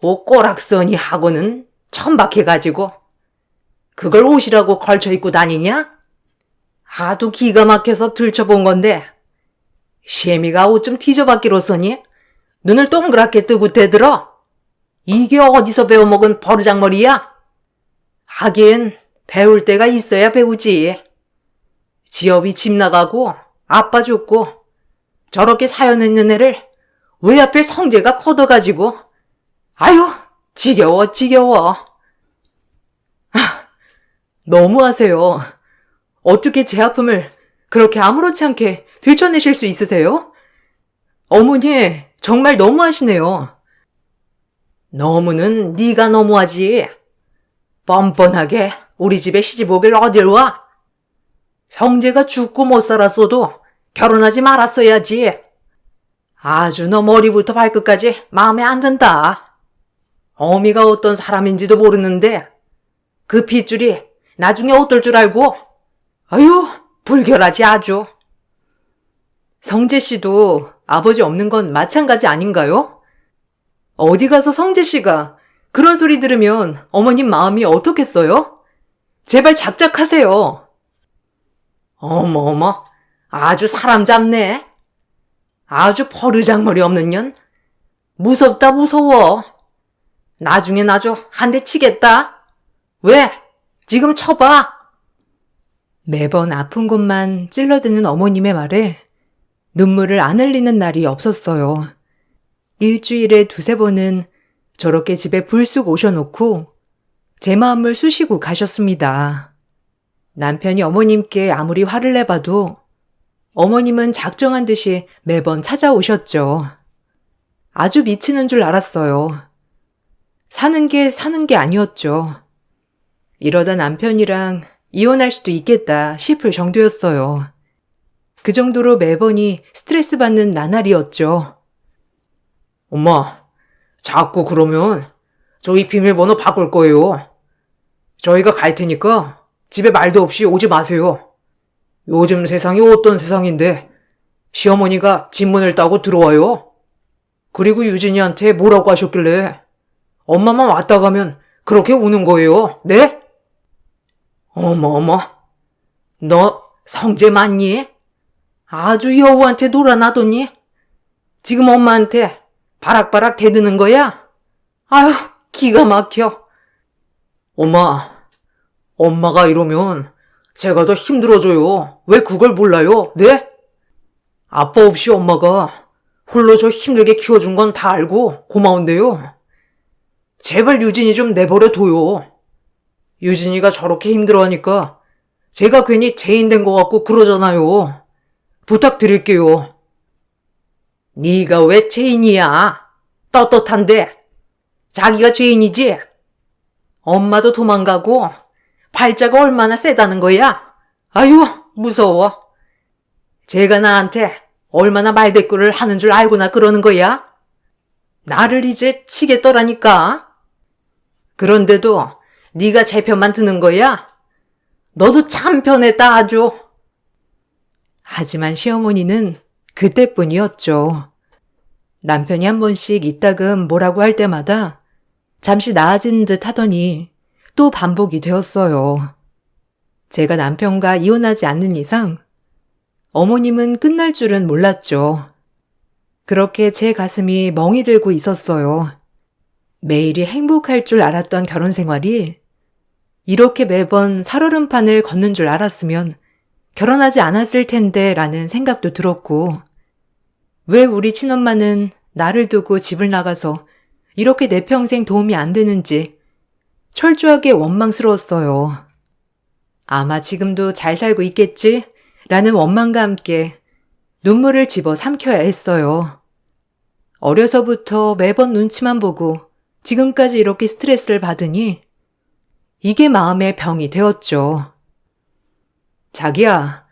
옷 꼬락서니 하고는 천박해가지고 그걸 옷이라고 걸쳐 입고 다니냐? 하도 기가 막혀서 들춰본 건데 시애미가 옷 좀 뒤져봤기로써니 눈을 동그랗게 뜨고 대들어. 이게 어디서 배워먹은 버르장머리야? 하긴 배울 때가 있어야 배우지. 지업이 집 나가고 아빠 죽고 저렇게 사연 있는 애를 왜 하필 성재가 커둬가지고. 아유, 지겨워. 너무하세요. 어떻게 제 아픔을 그렇게 아무렇지 않게 들춰내실 수 있으세요? 어머니, 정말 너무하시네요. 너무는 네가 너무하지. 뻔뻔하게 우리 집에 시집 오길 어딜 와? 성재가 죽고 못 살았어도 결혼하지 말았어야지. 아주 너 머리부터 발끝까지 마음에 안 든다. 어미가 어떤 사람인지도 모르는데 그 핏줄이 나중에 어떨 줄 알고. 아유, 불결하지 아주. 성재 씨도 아버지 없는 건 마찬가지 아닌가요? 어디 가서 성재 씨가 그런 소리 들으면 어머님 마음이 어떻겠어요? 제발 작작하세요. 어머, 아주 사람 잡네. 아주 버르장머리 없는 년. 무섭다, 무서워. 나중엔 아주 한 대 치겠다. 왜? 지금 쳐봐. 매번 아픈 곳만 찔러드는 어머님의 말에 눈물을 안 흘리는 날이 없었어요. 일주일에 두세 번은 저렇게 집에 불쑥 오셔놓고 제 마음을 쑤시고 가셨습니다. 남편이 어머님께 아무리 화를 내봐도 어머님은 작정한 듯이 매번 찾아오셨죠. 아주 미치는 줄 알았어요. 사는 게 아니었죠. 이러다 남편이랑 이혼할 수도 있겠다 싶을 정도였어요. 그 정도로 매번이 스트레스 받는 나날이었죠. 엄마, 자꾸 그러면 저희 비밀번호 바꿀 거예요. 저희가 갈 테니까 집에 말도 없이 오지 마세요. 요즘 세상이 어떤 세상인데 시어머니가 집문을 따고 들어와요. 그리고 유진이한테 뭐라고 하셨길래 엄마만 왔다 가면 그렇게 우는 거예요. 네? 어머. 너 성재 맞니? 아주 여우한테 놀아나더니 지금 엄마한테 바락바락 대드는 거야? 아휴, 기가 막혀. 엄마가 이러면 제가 더 힘들어져요. 왜 그걸 몰라요? 네? 아빠 없이 엄마가 홀로 저 힘들게 키워준 건 다 알고 고마운데요. 제발 유진이 좀 내버려 둬요. 유진이가 저렇게 힘들어하니까 제가 괜히 죄인 된 것 같고 그러잖아요. 부탁드릴게요. 네가 왜 죄인이야? 떳떳한데. 자기가 죄인이지? 엄마도 도망가고 팔자가 얼마나 세다는 거야? 아유, 무서워. 제가 나한테 얼마나 말대꾸를 하는 줄 알고나 그러는 거야? 나를 이제 치겠더라니까. 그런데도 네가 제 편만 드는 거야? 너도 참 변했다 아주. 하지만 시어머니는 그때뿐이었죠. 남편이 한 번씩 이따금 뭐라고 할 때마다 잠시 나아진 듯 하더니 또 반복이 되었어요. 제가 남편과 이혼하지 않는 이상 어머님은 끝날 줄은 몰랐죠. 그렇게 제 가슴이 멍이 들고 있었어요. 매일이 행복할 줄 알았던 결혼 생활이 이렇게 매번 살얼음판을 걷는 줄 알았으면 결혼하지 않았을 텐데 라는 생각도 들었고, 왜 우리 친엄마는 나를 두고 집을 나가서 이렇게 내 평생 도움이 안 되는지 철저하게 원망스러웠어요. 아마 지금도 잘 살고 있겠지? 라는 원망과 함께 눈물을 집어 삼켜야 했어요. 어려서부터 매번 눈치만 보고 지금까지 이렇게 스트레스를 받으니 이게 마음의 병이 되었죠. 자기야,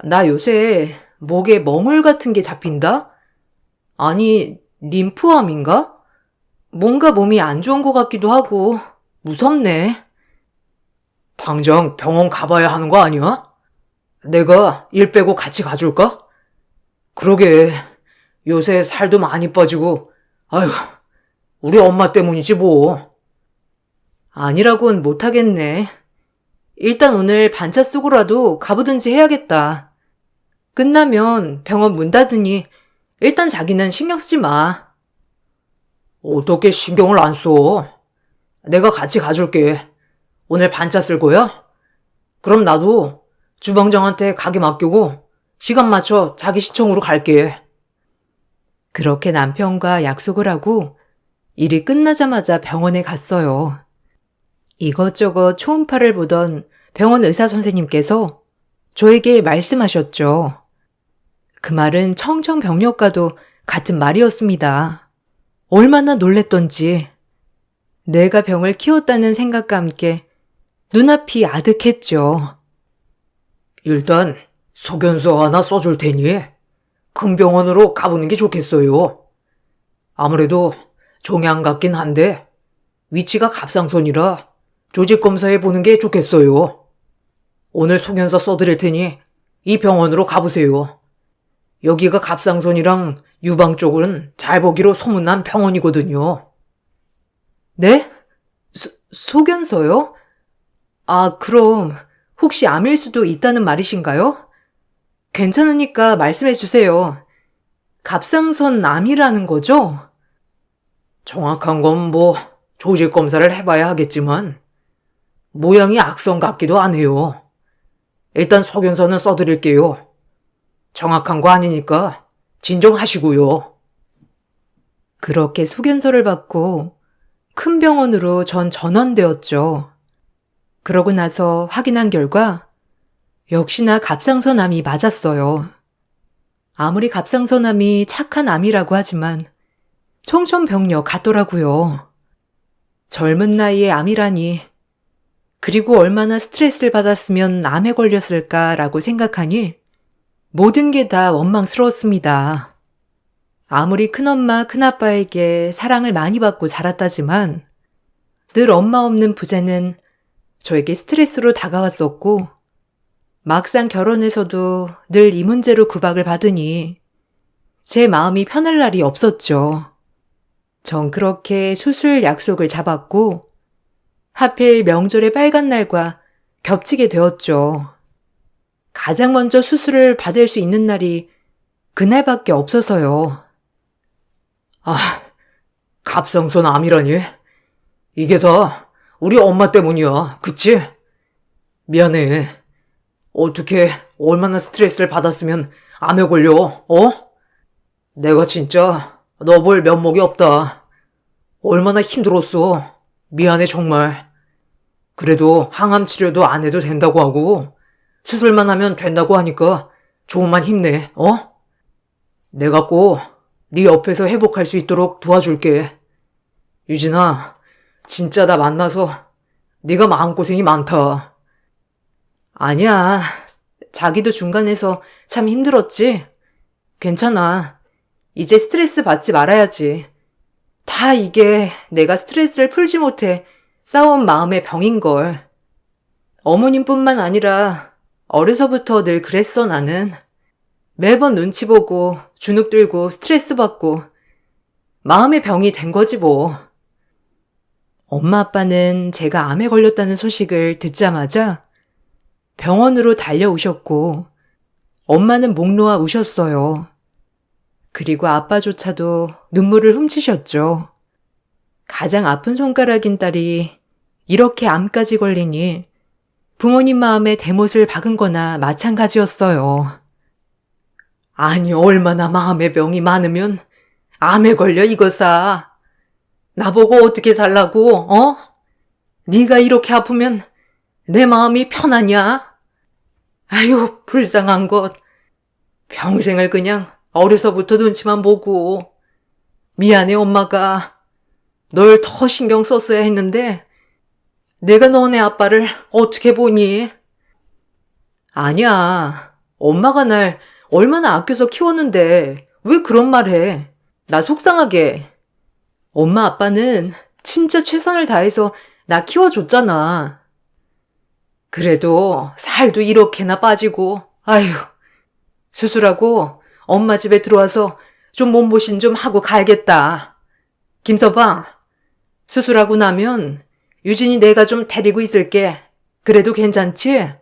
나 요새 목에 멍울 같은 게 잡힌다? 아니, 림프암인가? 뭔가 몸이 안 좋은 것 같기도 하고 무섭네. 당장 병원 가봐야 하는 거 아니야? 내가 일 빼고 같이 가줄까? 그러게, 요새 살도 많이 빠지고, 아휴, 우리 엄마 때문이지 뭐. 아니라고는 못하겠네. 일단 오늘 반차 쓰고라도 가보든지 해야겠다. 끝나면 병원 문 닫으니 일단 자기는 신경 쓰지 마. 어떻게 신경을 안 써? 내가 같이 가줄게. 오늘 반차 쓸 거야? 그럼 나도 주방장한테 가게 맡기고 시간 맞춰 자기 시청으로 갈게. 그렇게 남편과 약속을 하고 일이 끝나자마자 병원에 갔어요. 이것저것 초음파를 보던 병원 의사 선생님께서 저에게 말씀하셨죠. 그 말은 청정병력과도 같은 말이었습니다. 얼마나 놀랬던지 내가 병을 키웠다는 생각과 함께 눈앞이 아득했죠. 일단 소견서 하나 써줄 테니 큰 병원으로 가보는 게 좋겠어요. 아무래도 종양 같긴 한데 위치가 갑상선이라 조직검사해 보는 게 좋겠어요. 오늘 소견서 써드릴 테니 이 병원으로 가보세요. 여기가 갑상선이랑 유방 쪽은 잘 보기로 소문난 병원이거든요. 네? 소견서요? 아, 그럼 혹시 암일 수도 있다는 말이신가요? 괜찮으니까 말씀해 주세요. 갑상선 암이라는 거죠? 정확한 건 뭐 조직 검사를 해봐야 하겠지만 모양이 악성 같기도 하네요. 일단 소견서는 써드릴게요. 정확한 거 아니니까 진정하시고요. 그렇게 소견서를 받고 큰 병원으로 전 전원되었죠. 그러고 나서 확인한 결과 역시나 갑상선암이 맞았어요. 아무리 갑상선암이 착한 암이라고 하지만 청천벽력 같더라고요. 젊은 나이에 암이라니. 그리고 얼마나 스트레스를 받았으면 암에 걸렸을까라고 생각하니 모든 게 다 원망스러웠습니다. 아무리 큰엄마, 큰아빠에게 사랑을 많이 받고 자랐다지만 늘 엄마 없는 부재는 저에게 스트레스로 다가왔었고 막상 결혼해서도 늘 이 문제로 구박을 받으니 제 마음이 편할 날이 없었죠. 전 그렇게 수술 약속을 잡았고 하필 명절의 빨간 날과 겹치게 되었죠. 가장 먼저 수술을 받을 수 있는 날이 그날밖에 없어서요. 갑상선 암이라니? 이게 다 우리 엄마 때문이야, 그치? 미안해. 어떻게 얼마나 스트레스를 받았으면 암에 걸려, 어? 내가 진짜 너 볼 면목이 없다. 얼마나 힘들었어. 미안해 정말. 그래도 항암 치료도 안 해도 된다고 하고 수술만 하면 된다고 하니까 조금만 힘내, 어? 내가 꼭 네 옆에서 회복할 수 있도록 도와줄게. 유진아, 진짜 나 만나서 네가 마음고생이 많다. 아니야. 자기도 중간에서 참 힘들었지? 괜찮아. 이제 스트레스 받지 말아야지. 다 이게 내가 스트레스를 풀지 못해 쌓아온 마음의 병인걸. 어머님뿐만 아니라 어려서부터 늘 그랬어 나는. 매번 눈치 보고 주눅 들고 스트레스 받고 마음의 병이 된 거지 뭐. 엄마 아빠는 제가 암에 걸렸다는 소식을 듣자마자 병원으로 달려오셨고 엄마는 목 놓아 우셨어요. 그리고 아빠조차도 눈물을 훔치셨죠. 가장 아픈 손가락인 딸이 이렇게 암까지 걸리니 부모님 마음에 대못을 박은 거나 마찬가지였어요. 아니, 얼마나 마음의 병이 많으면 암에 걸려 이거사. 나보고 어떻게 살라고, 어? 네가 이렇게 아프면 내 마음이 편하냐? 아유, 불쌍한 것. 평생을 그냥 어려서부터 눈치만 보고. 미안해, 엄마가. 널 더 신경 썼어야 했는데 내가 너네 아빠를 어떻게 보니? 아니야. 엄마가 날 얼마나 아껴서 키웠는데 왜 그런 말 해? 나 속상하게. 엄마 아빠는 진짜 최선을 다해서 나 키워줬잖아. 그래도 살도 이렇게나 빠지고, 아휴. 수술하고 엄마 집에 들어와서 좀 몸보신 좀 하고 가야겠다. 김서방, 수술하고 나면 유진이 내가 좀 데리고 있을게. 그래도 괜찮지?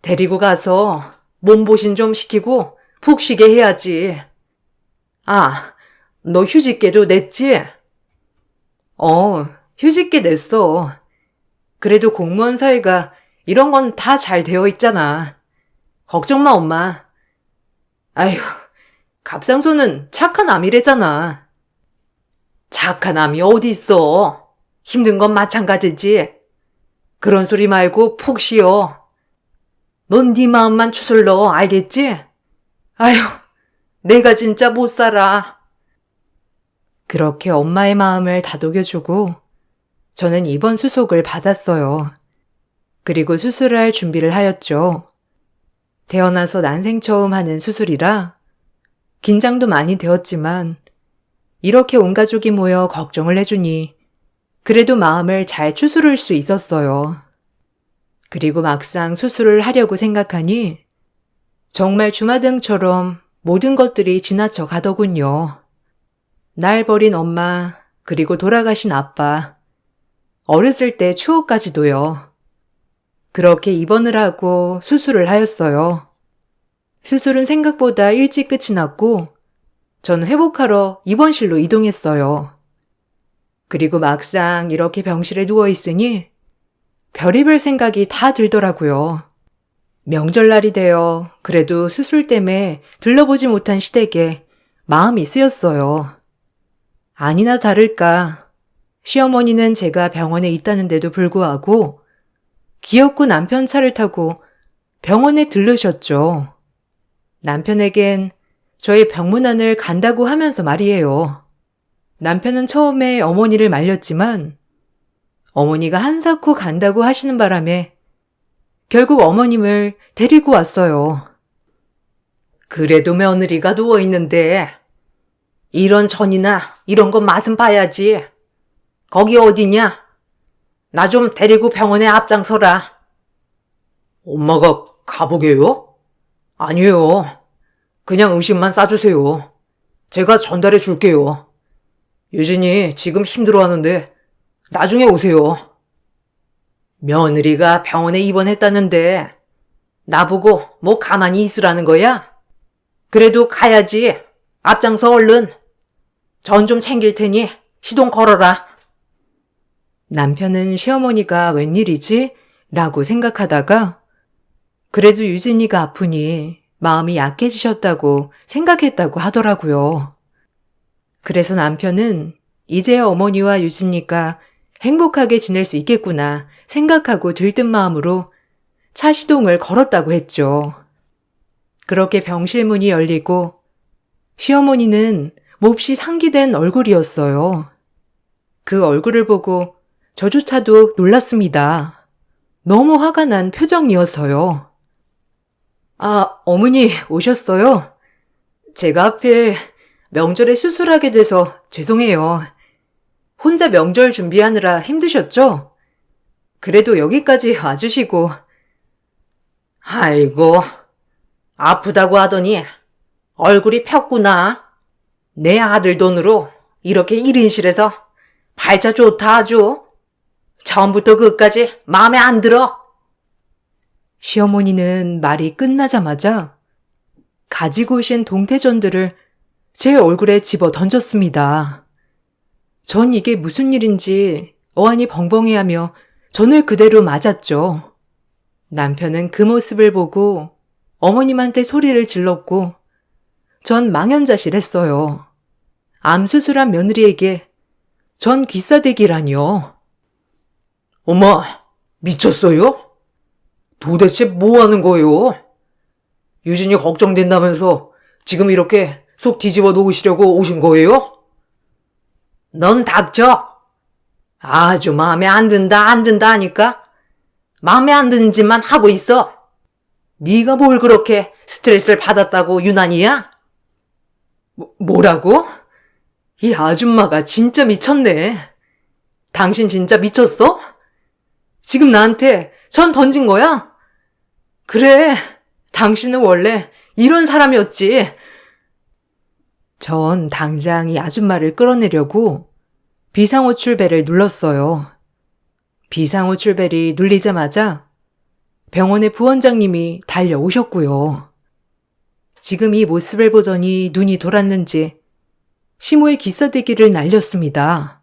데리고 가서 몸보신 좀 시키고 푹 쉬게 해야지. 아, 너 휴직계도 냈지? 휴직계 냈어. 그래도 공무원 사회가 이런 건 다 잘 되어 있잖아. 걱정 마, 엄마. 아휴, 갑상선은 착한 암이래잖아. 착한 암이 어디 있어? 힘든 건 마찬가지지. 그런 소리 말고 푹 쉬어. 넌 네 마음만 추슬러, 알겠지? 아휴, 내가 진짜 못 살아. 그렇게 엄마의 마음을 다독여주고 저는 입원 수속을 받았어요. 그리고 수술할 준비를 하였죠. 태어나서 난생 처음 하는 수술이라 긴장도 많이 되었지만 이렇게 온 가족이 모여 걱정을 해주니 그래도 마음을 잘 추스를 수 있었어요. 그리고 막상 수술을 하려고 생각하니 정말 주마등처럼 모든 것들이 지나쳐 가더군요. 날 버린 엄마, 그리고 돌아가신 아빠, 어렸을 때 추억까지도요. 그렇게 입원을 하고 수술을 하였어요. 수술은 생각보다 일찍 끝이 났고, 전 회복하러 입원실로 이동했어요. 그리고 막상 이렇게 병실에 누워있으니 별의별 생각이 다 들더라고요. 명절날이 되어 그래도 수술 때문에 들러보지 못한 시댁에 마음이 쓰였어요. 아니나 다를까 시어머니는 제가 병원에 있다는데도 불구하고 기어코 남편 차를 타고 병원에 들르셨죠. 남편에겐 저의 병문안을 간다고 하면서 말이에요. 남편은 처음에 어머니를 말렸지만 어머니가 한사코 간다고 하시는 바람에 결국 어머님을 데리고 왔어요. 그래도 며느리가 누워있는데 이런 전이나 이런 거 맛은 봐야지. 거기 어디냐? 나 좀 데리고 병원에 앞장서라. 엄마가 가보게요? 아니에요. 그냥 음식만 싸주세요. 제가 전달해 줄게요. 유진이 지금 힘들어하는데 나중에 오세요. 며느리가 병원에 입원했다는데 나보고 뭐 가만히 있으라는 거야? 그래도 가야지. 앞장서 얼른. 전 좀 챙길 테니 시동 걸어라. 남편은 시어머니가 웬일이지? 라고 생각하다가 그래도 유진이가 아프니 마음이 약해지셨다고 생각했다고 하더라고요. 그래서 남편은 이제야 어머니와 유진이가 행복하게 지낼 수 있겠구나 생각하고 들뜬 마음으로 차 시동을 걸었다고 했죠. 그렇게 병실 문이 열리고 시어머니는 몹시 상기된 얼굴이었어요. 그 얼굴을 보고 저조차도 놀랐습니다. 너무 화가 난 표정이어서요. 아, 어머니 오셨어요? 제가 하필 명절에 수술하게 돼서 죄송해요. 혼자 명절 준비하느라 힘드셨죠? 그래도 여기까지 와주시고. 아이고, 아프다고 하더니 얼굴이 폈구나. 내 아들 돈으로 이렇게 1인실에서 발자 좋다 아주. 처음부터 끝까지 마음에 안 들어. 시어머니는 말이 끝나자마자 가지고 오신 동태전들을 제 얼굴에 집어 던졌습니다. 전 이게 무슨 일인지 어안이 벙벙해하며 전을 그대로 맞았죠. 남편은 그 모습을 보고 어머님한테 소리를 질렀고 전 망연자실했어요. 암수술한 며느리에게 전 귀싸대기라니요. 엄마, 미쳤어요? 도대체 뭐 하는 거예요? 유진이 걱정된다면서 지금 이렇게 속 뒤집어 놓으시려고 오신 거예요? 넌 닥쳐. 아주 마음에 안 든다 하니까 마음에 안 드는 짓만 하고 있어. 네가 뭘 그렇게 스트레스를 받았다고 유난이야? 뭐라고? 이 아줌마가 진짜 미쳤네. 당신 진짜 미쳤어? 지금 나한테 전 던진 거야? 그래, 당신은 원래 이런 사람이었지. 전 당장 이 아줌마를 끌어내려고 비상호출벨을 눌렀어요. 비상호출벨이 눌리자마자 병원의 부원장님이 달려오셨고요. 지금 이 모습을 보더니 눈이 돌았는지 시모의 기싸대기를 날렸습니다.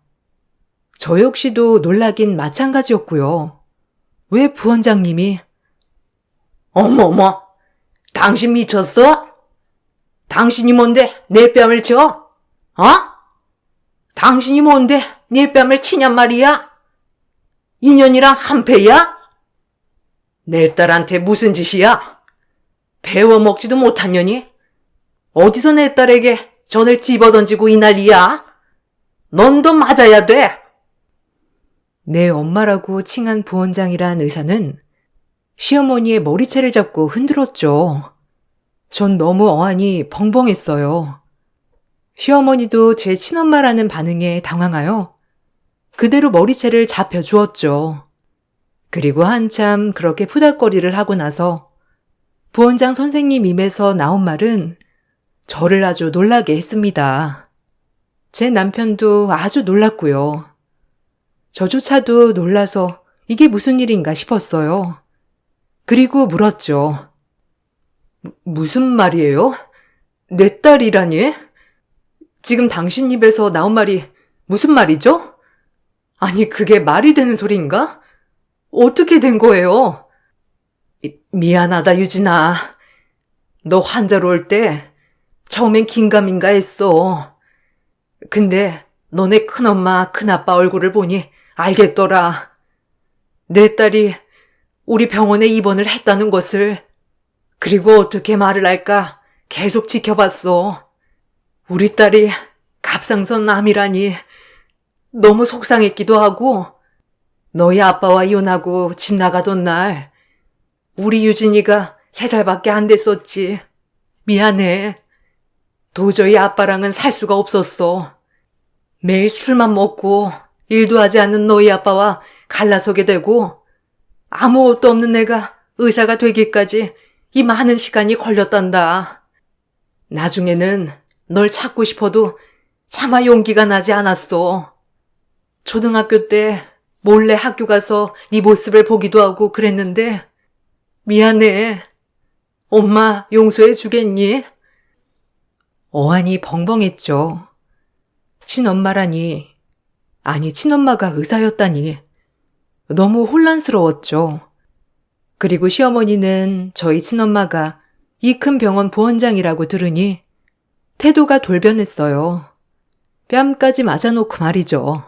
저 역시도 놀라긴 마찬가지였고요. 왜 부원장님이 어머머, 당신 미쳤어? 당신이 뭔데 내 뺨을 쳐? 어? 당신이 뭔데 내 뺨을 치냔 말이야? 인연이랑 한패야? 내 딸한테 무슨 짓이야? 배워먹지도 못한 년이? 어디서 내 딸에게 전을 집어던지고 이 난리야? 넌 더 맞아야 돼. 내 엄마라고 칭한 부원장이란 의사는 시어머니의 머리채를 잡고 흔들었죠. 전 너무 어안이 벙벙했어요. 시어머니도 제 친엄마라는 반응에 당황하여 그대로 머리채를 잡혀주었죠. 그리고 한참 그렇게 푸닥거리를 하고 나서 부원장 선생님 입에서 나온 말은 저를 아주 놀라게 했습니다. 제 남편도 아주 놀랐고요. 저조차도 놀라서 이게 무슨 일인가 싶었어요. 그리고 물었죠. 무슨 말이에요? 내 딸이라니? 지금 당신 입에서 나온 말이 무슨 말이죠? 아니, 그게 말이 되는 소리인가? 어떻게 된 거예요? 미안하다, 유진아. 너 환자로 올 때 처음엔 긴가민가 했어. 근데 너네 큰엄마, 큰아빠 얼굴을 보니 알겠더라. 내 딸이 우리 병원에 입원을 했다는 것을. 그리고 어떻게 말을 할까 계속 지켜봤어. 우리 딸이 갑상선 암이라니 너무 속상했기도 하고, 너희 아빠와 이혼하고 집 나가던 날 우리 유진이가 3살밖에 안 됐었지. 미안해. 도저히 아빠랑은 살 수가 없었어. 매일 술만 먹고 일도 하지 않는 너희 아빠와 갈라서게 되고, 아무것도 없는 내가 의사가 되기까지 이 많은 시간이 걸렸단다. 나중에는 널 찾고 싶어도 차마 용기가 나지 않았어. 초등학교 때 몰래 학교 가서 네 모습을 보기도 하고 그랬는데 미안해. 엄마 용서해 주겠니? 어안이 벙벙했죠. 친엄마라니, 아니 친엄마가 의사였다니 너무 혼란스러웠죠. 그리고 시어머니는 저희 친엄마가 이 큰 병원 부원장이라고 들으니 태도가 돌변했어요. 뺨까지 맞아놓고 말이죠.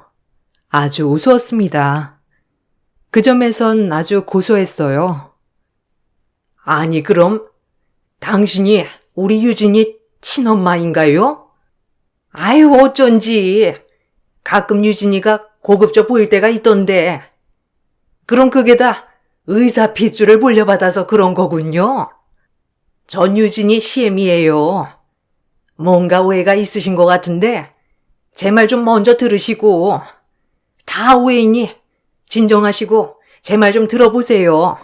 아주 우스웠습니다. 그 점에선 아주 고소했어요. 아니, 그럼 당신이 우리 유진이 친엄마인가요? 아유, 어쩐지 가끔 유진이가 고급져 보일 때가 있던데. 그럼 그게 다 의사 핏줄을 물려받아서 그런 거군요. 전 유진이 시엠이에요. 뭔가 오해가 있으신 것 같은데 제 말 좀 먼저 들으시고, 다 오해이니 진정하시고 제 말 좀 들어보세요.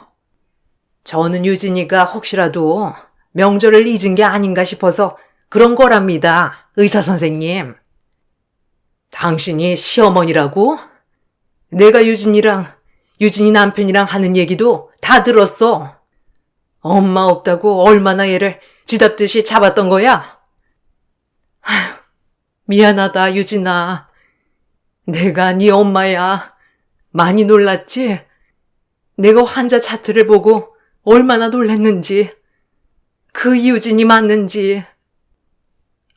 저는 유진이가 혹시라도 명절을 잊은 게 아닌가 싶어서 그런 거랍니다, 의사 선생님. 당신이 시어머니라고? 내가 유진이 남편이랑 하는 얘기도 다 들었어. 엄마 없다고 얼마나 얘를 쥐잡듯이 잡았던 거야? 아휴, 미안하다, 유진아. 내가 네 엄마야. 많이 놀랐지? 내가 환자 차트를 보고 얼마나 놀랐는지, 그 유진이 맞는지.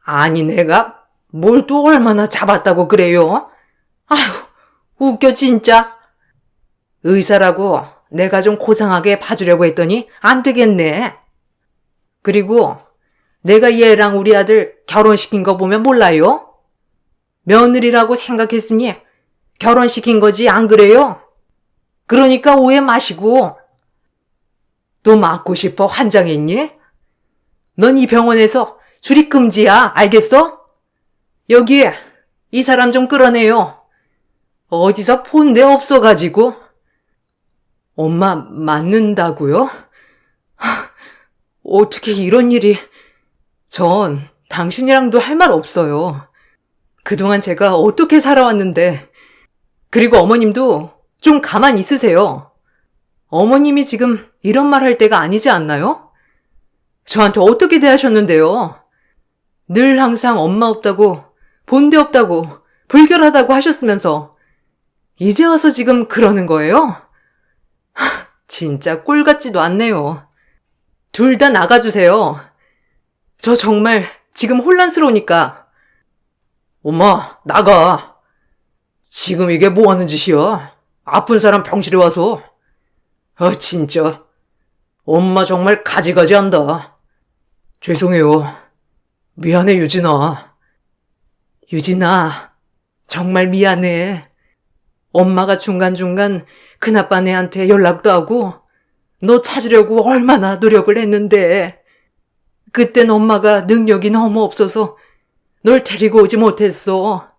아니, 내가 뭘 또 얼마나 잡았다고 그래요? 아휴, 웃겨 진짜. 의사라고 내가 좀 고상하게 봐주려고 했더니 안 되겠네. 그리고 내가 얘랑 우리 아들 결혼시킨 거 보면 몰라요? 며느리라고 생각했으니 결혼시킨 거지, 안 그래요? 그러니까 오해 마시고. 또 맞고 싶어 환장했니? 넌 이 병원에서 출입 금지야, 알겠어? 여기에 이 사람 좀 끌어내요. 어디서 폰데 없어가지고. 엄마 맞는다고요? 어떻게 이런 일이. 전 당신이랑도 할 말 없어요. 그동안 제가 어떻게 살아왔는데. 그리고 어머님도 좀 가만히 있으세요. 어머님이 지금 이런 말 할 때가 아니지 않나요? 저한테 어떻게 대하셨는데요? 늘 항상 엄마 없다고, 본데 없다고, 불결하다고 하셨으면서 이제 와서 지금 그러는 거예요? 진짜 꼴 같지도 않네요. 둘 다 나가주세요. 저 정말 지금 혼란스러우니까. 엄마, 나가. 지금 이게 뭐 하는 짓이야? 아픈 사람 병실에 와서. 진짜. 엄마 정말 가지가지 한다. 죄송해요. 미안해, 유진아. 유진아, 정말 미안해. 엄마가 중간중간 큰아빠네한테 연락도 하고 너 찾으려고 얼마나 노력을 했는데, 그땐 엄마가 능력이 너무 없어서 널 데리고 오지 못했어.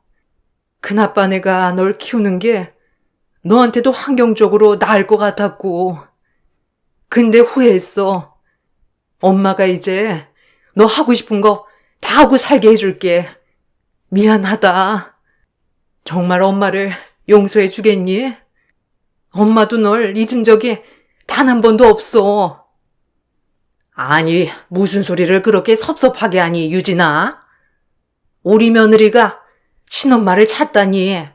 큰아빠네가 널 키우는 게 너한테도 환경적으로 나을 것 같았고. 근데 후회했어. 엄마가 이제 너 하고 싶은 거 하고 살게 해줄게. 미안하다. 정말 엄마를 용서해 주겠니? 엄마도 널 잊은 적이 단 한 번도 없어. 아니, 무슨 소리를 그렇게 섭섭하게 하니, 유진아? 우리 며느리가 친엄마를 찾다니.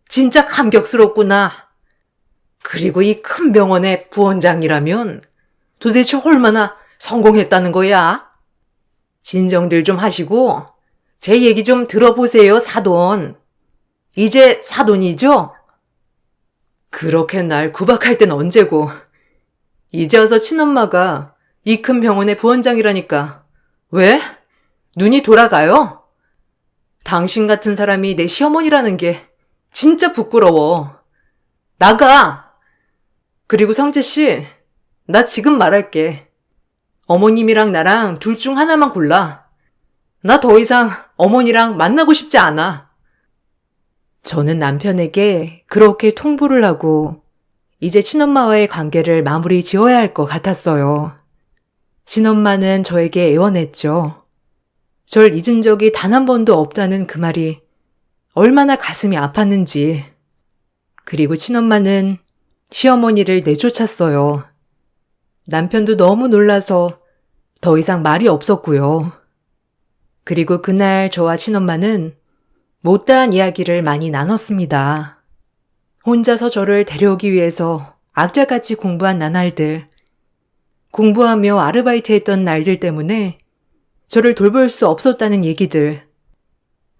진짜 감격스럽구나. 그리고 이 큰 병원의 부원장이라면 도대체 얼마나 성공했다는 거야? 진정들 좀 하시고 제 얘기 좀 들어보세요, 사돈. 이제 사돈이죠? 그렇게 날 구박할 땐 언제고. 이제 와서 친엄마가 이 큰 병원의 부원장이라니까. 왜? 눈이 돌아가요? 당신 같은 사람이 내 시어머니라는 게 진짜 부끄러워. 나가! 그리고 성재씨, 나 지금 말할게. 어머님이랑 나랑 둘 중 하나만 골라. 나 더 이상 어머니랑 만나고 싶지 않아. 저는 남편에게 그렇게 통보를 하고 이제 친엄마와의 관계를 마무리 지어야 할 것 같았어요. 친엄마는 저에게 애원했죠. 절 잊은 적이 단 한 번도 없다는 그 말이 얼마나 가슴이 아팠는지. 그리고 친엄마는 시어머니를 내쫓았어요. 남편도 너무 놀라서 더 이상 말이 없었고요. 그리고 그날 저와 친엄마는 못다한 이야기를 많이 나눴습니다. 혼자서 저를 데려오기 위해서 악자같이 공부한 나날들, 공부하며 아르바이트했던 날들 때문에 저를 돌볼 수 없었다는 얘기들,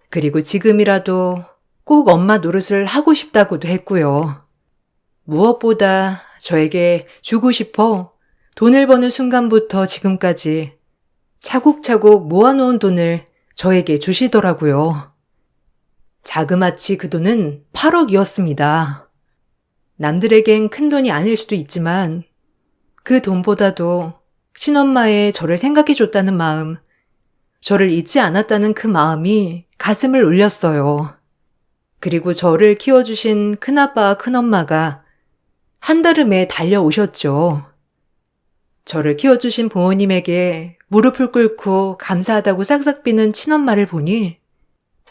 그리고 지금이라도 꼭 엄마 노릇을 하고 싶다고도 했고요. 무엇보다 저에게 주고 싶어 돈을 버는 순간부터 지금까지 차곡차곡 모아놓은 돈을 저에게 주시더라고요. 자그마치 그 돈은 8억이었습니다. 남들에겐 큰 돈이 아닐 수도 있지만 그 돈보다도 친엄마의 저를 생각해줬다는 마음, 저를 잊지 않았다는 그 마음이 가슴을 울렸어요. 그리고 저를 키워주신 큰아빠와 큰엄마가 한달음에 달려오셨죠. 저를 키워주신 부모님에게 무릎을 꿇고 감사하다고 싹싹 비는 친엄마를 보니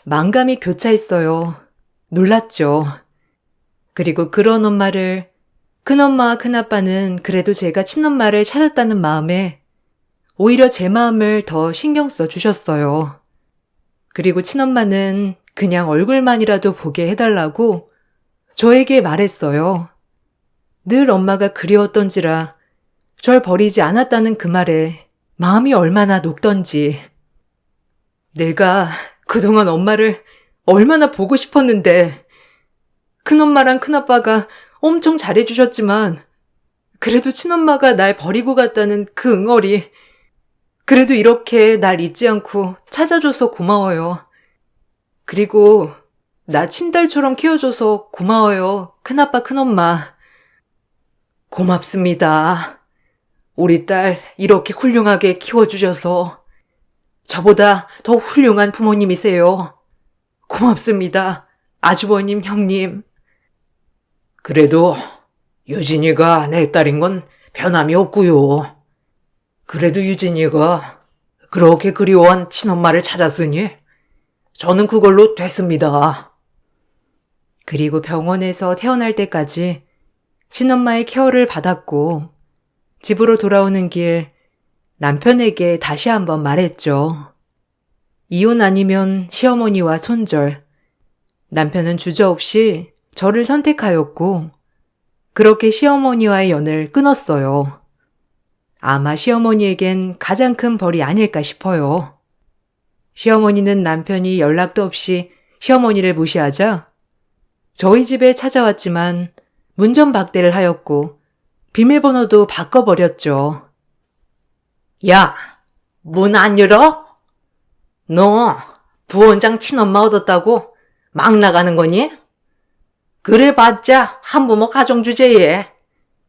만감이 교차했어요. 놀랐죠. 그리고 그런 엄마를, 큰엄마와 큰아빠는 그래도 제가 친엄마를 찾았다는 마음에 오히려 제 마음을 더 신경 써 주셨어요. 그리고 친엄마는 그냥 얼굴만이라도 보게 해달라고 저에게 말했어요. 늘 엄마가 그리웠던지라 절 버리지 않았다는 그 말에 마음이 얼마나 녹던지. 내가 그동안 엄마를 얼마나 보고 싶었는데, 큰엄마랑 큰아빠가 엄청 잘해주셨지만 그래도 친엄마가 날 버리고 갔다는 그 응어리, 그래도 이렇게 날 잊지 않고 찾아줘서 고마워요. 그리고 나 친딸처럼 키워줘서 고마워요, 큰아빠 큰엄마. 고맙습니다. 우리 딸 이렇게 훌륭하게 키워주셔서 저보다 더 훌륭한 부모님이세요. 고맙습니다, 아주버님, 형님. 그래도 유진이가 내 딸인 건 변함이 없고요. 그래도 유진이가 그렇게 그리워한 친엄마를 찾았으니 저는 그걸로 됐습니다. 그리고 병원에서 태어날 때까지 친엄마의 케어를 받았고 집으로 돌아오는 길 남편에게 다시 한번 말했죠. 이혼 아니면 시어머니와 손절. 남편은 주저없이 저를 선택하였고 그렇게 시어머니와의 연을 끊었어요. 아마 시어머니에겐 가장 큰 벌이 아닐까 싶어요. 시어머니는 남편이 연락도 없이 시어머니를 무시하자 저희 집에 찾아왔지만 문전박대를 하였고 비밀번호도 바꿔버렸죠. 야, 문 안 열어? 너 부원장 친엄마 얻었다고 막 나가는 거니? 그래봤자 한부모 가정주제에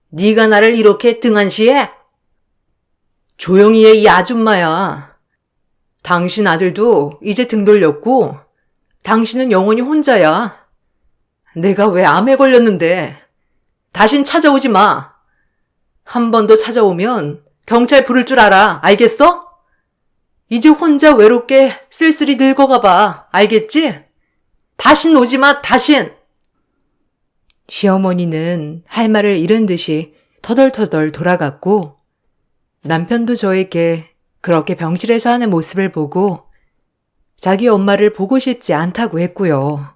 네가 나를 이렇게 등한시해? 조용히 해, 이 아줌마야. 당신 아들도 이제 등 돌렸고 당신은 영원히 혼자야. 내가 왜 암에 걸렸는데 다신 찾아오지 마. 한 번 더 찾아오면 경찰 부를 줄 알아. 알겠어? 이제 혼자 외롭게 쓸쓸히 늙어가 봐. 알겠지? 다신 오지 마, 다신! 시어머니는 할 말을 잃은 듯이 터덜터덜 돌아갔고 남편도 저에게 그렇게 병실에서 하는 모습을 보고 자기 엄마를 보고 싶지 않다고 했고요.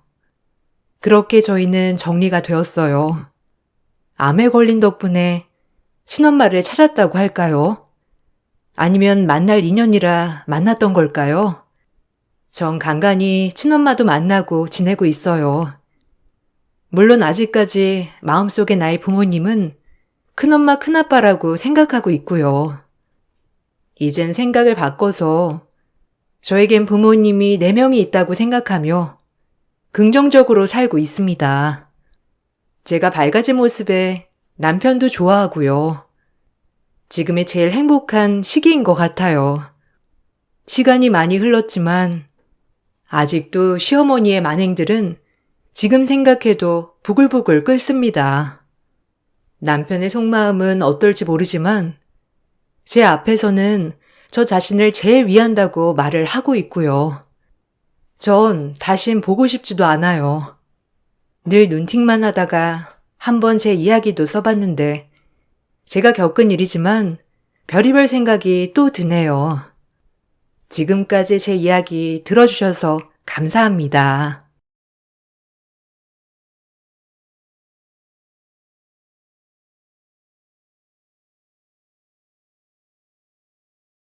그렇게 저희는 정리가 되었어요. 암에 걸린 덕분에 친엄마를 찾았다고 할까요? 아니면 만날 인연이라 만났던 걸까요? 전 간간히 친엄마도 만나고 지내고 있어요. 물론 아직까지 마음속에 나의 부모님은 큰엄마 큰아빠라고 생각하고 있고요. 이젠 생각을 바꿔서 저에겐 부모님이 4명이 있다고 생각하며 긍정적으로 살고 있습니다. 제가 밝아진 모습에 남편도 좋아하고요. 지금이 제일 행복한 시기인 것 같아요. 시간이 많이 흘렀지만 아직도 시어머니의 만행들은 지금 생각해도 부글부글 끓습니다. 남편의 속마음은 어떨지 모르지만 제 앞에서는 저 자신을 제일 위한다고 말을 하고 있고요. 전 다신 보고 싶지도 않아요. 늘 눈팅만 하다가 한번 제 이야기도 써봤는데 제가 겪은 일이지만 별의별 생각이 또 드네요. 지금까지 제 이야기 들어주셔서 감사합니다.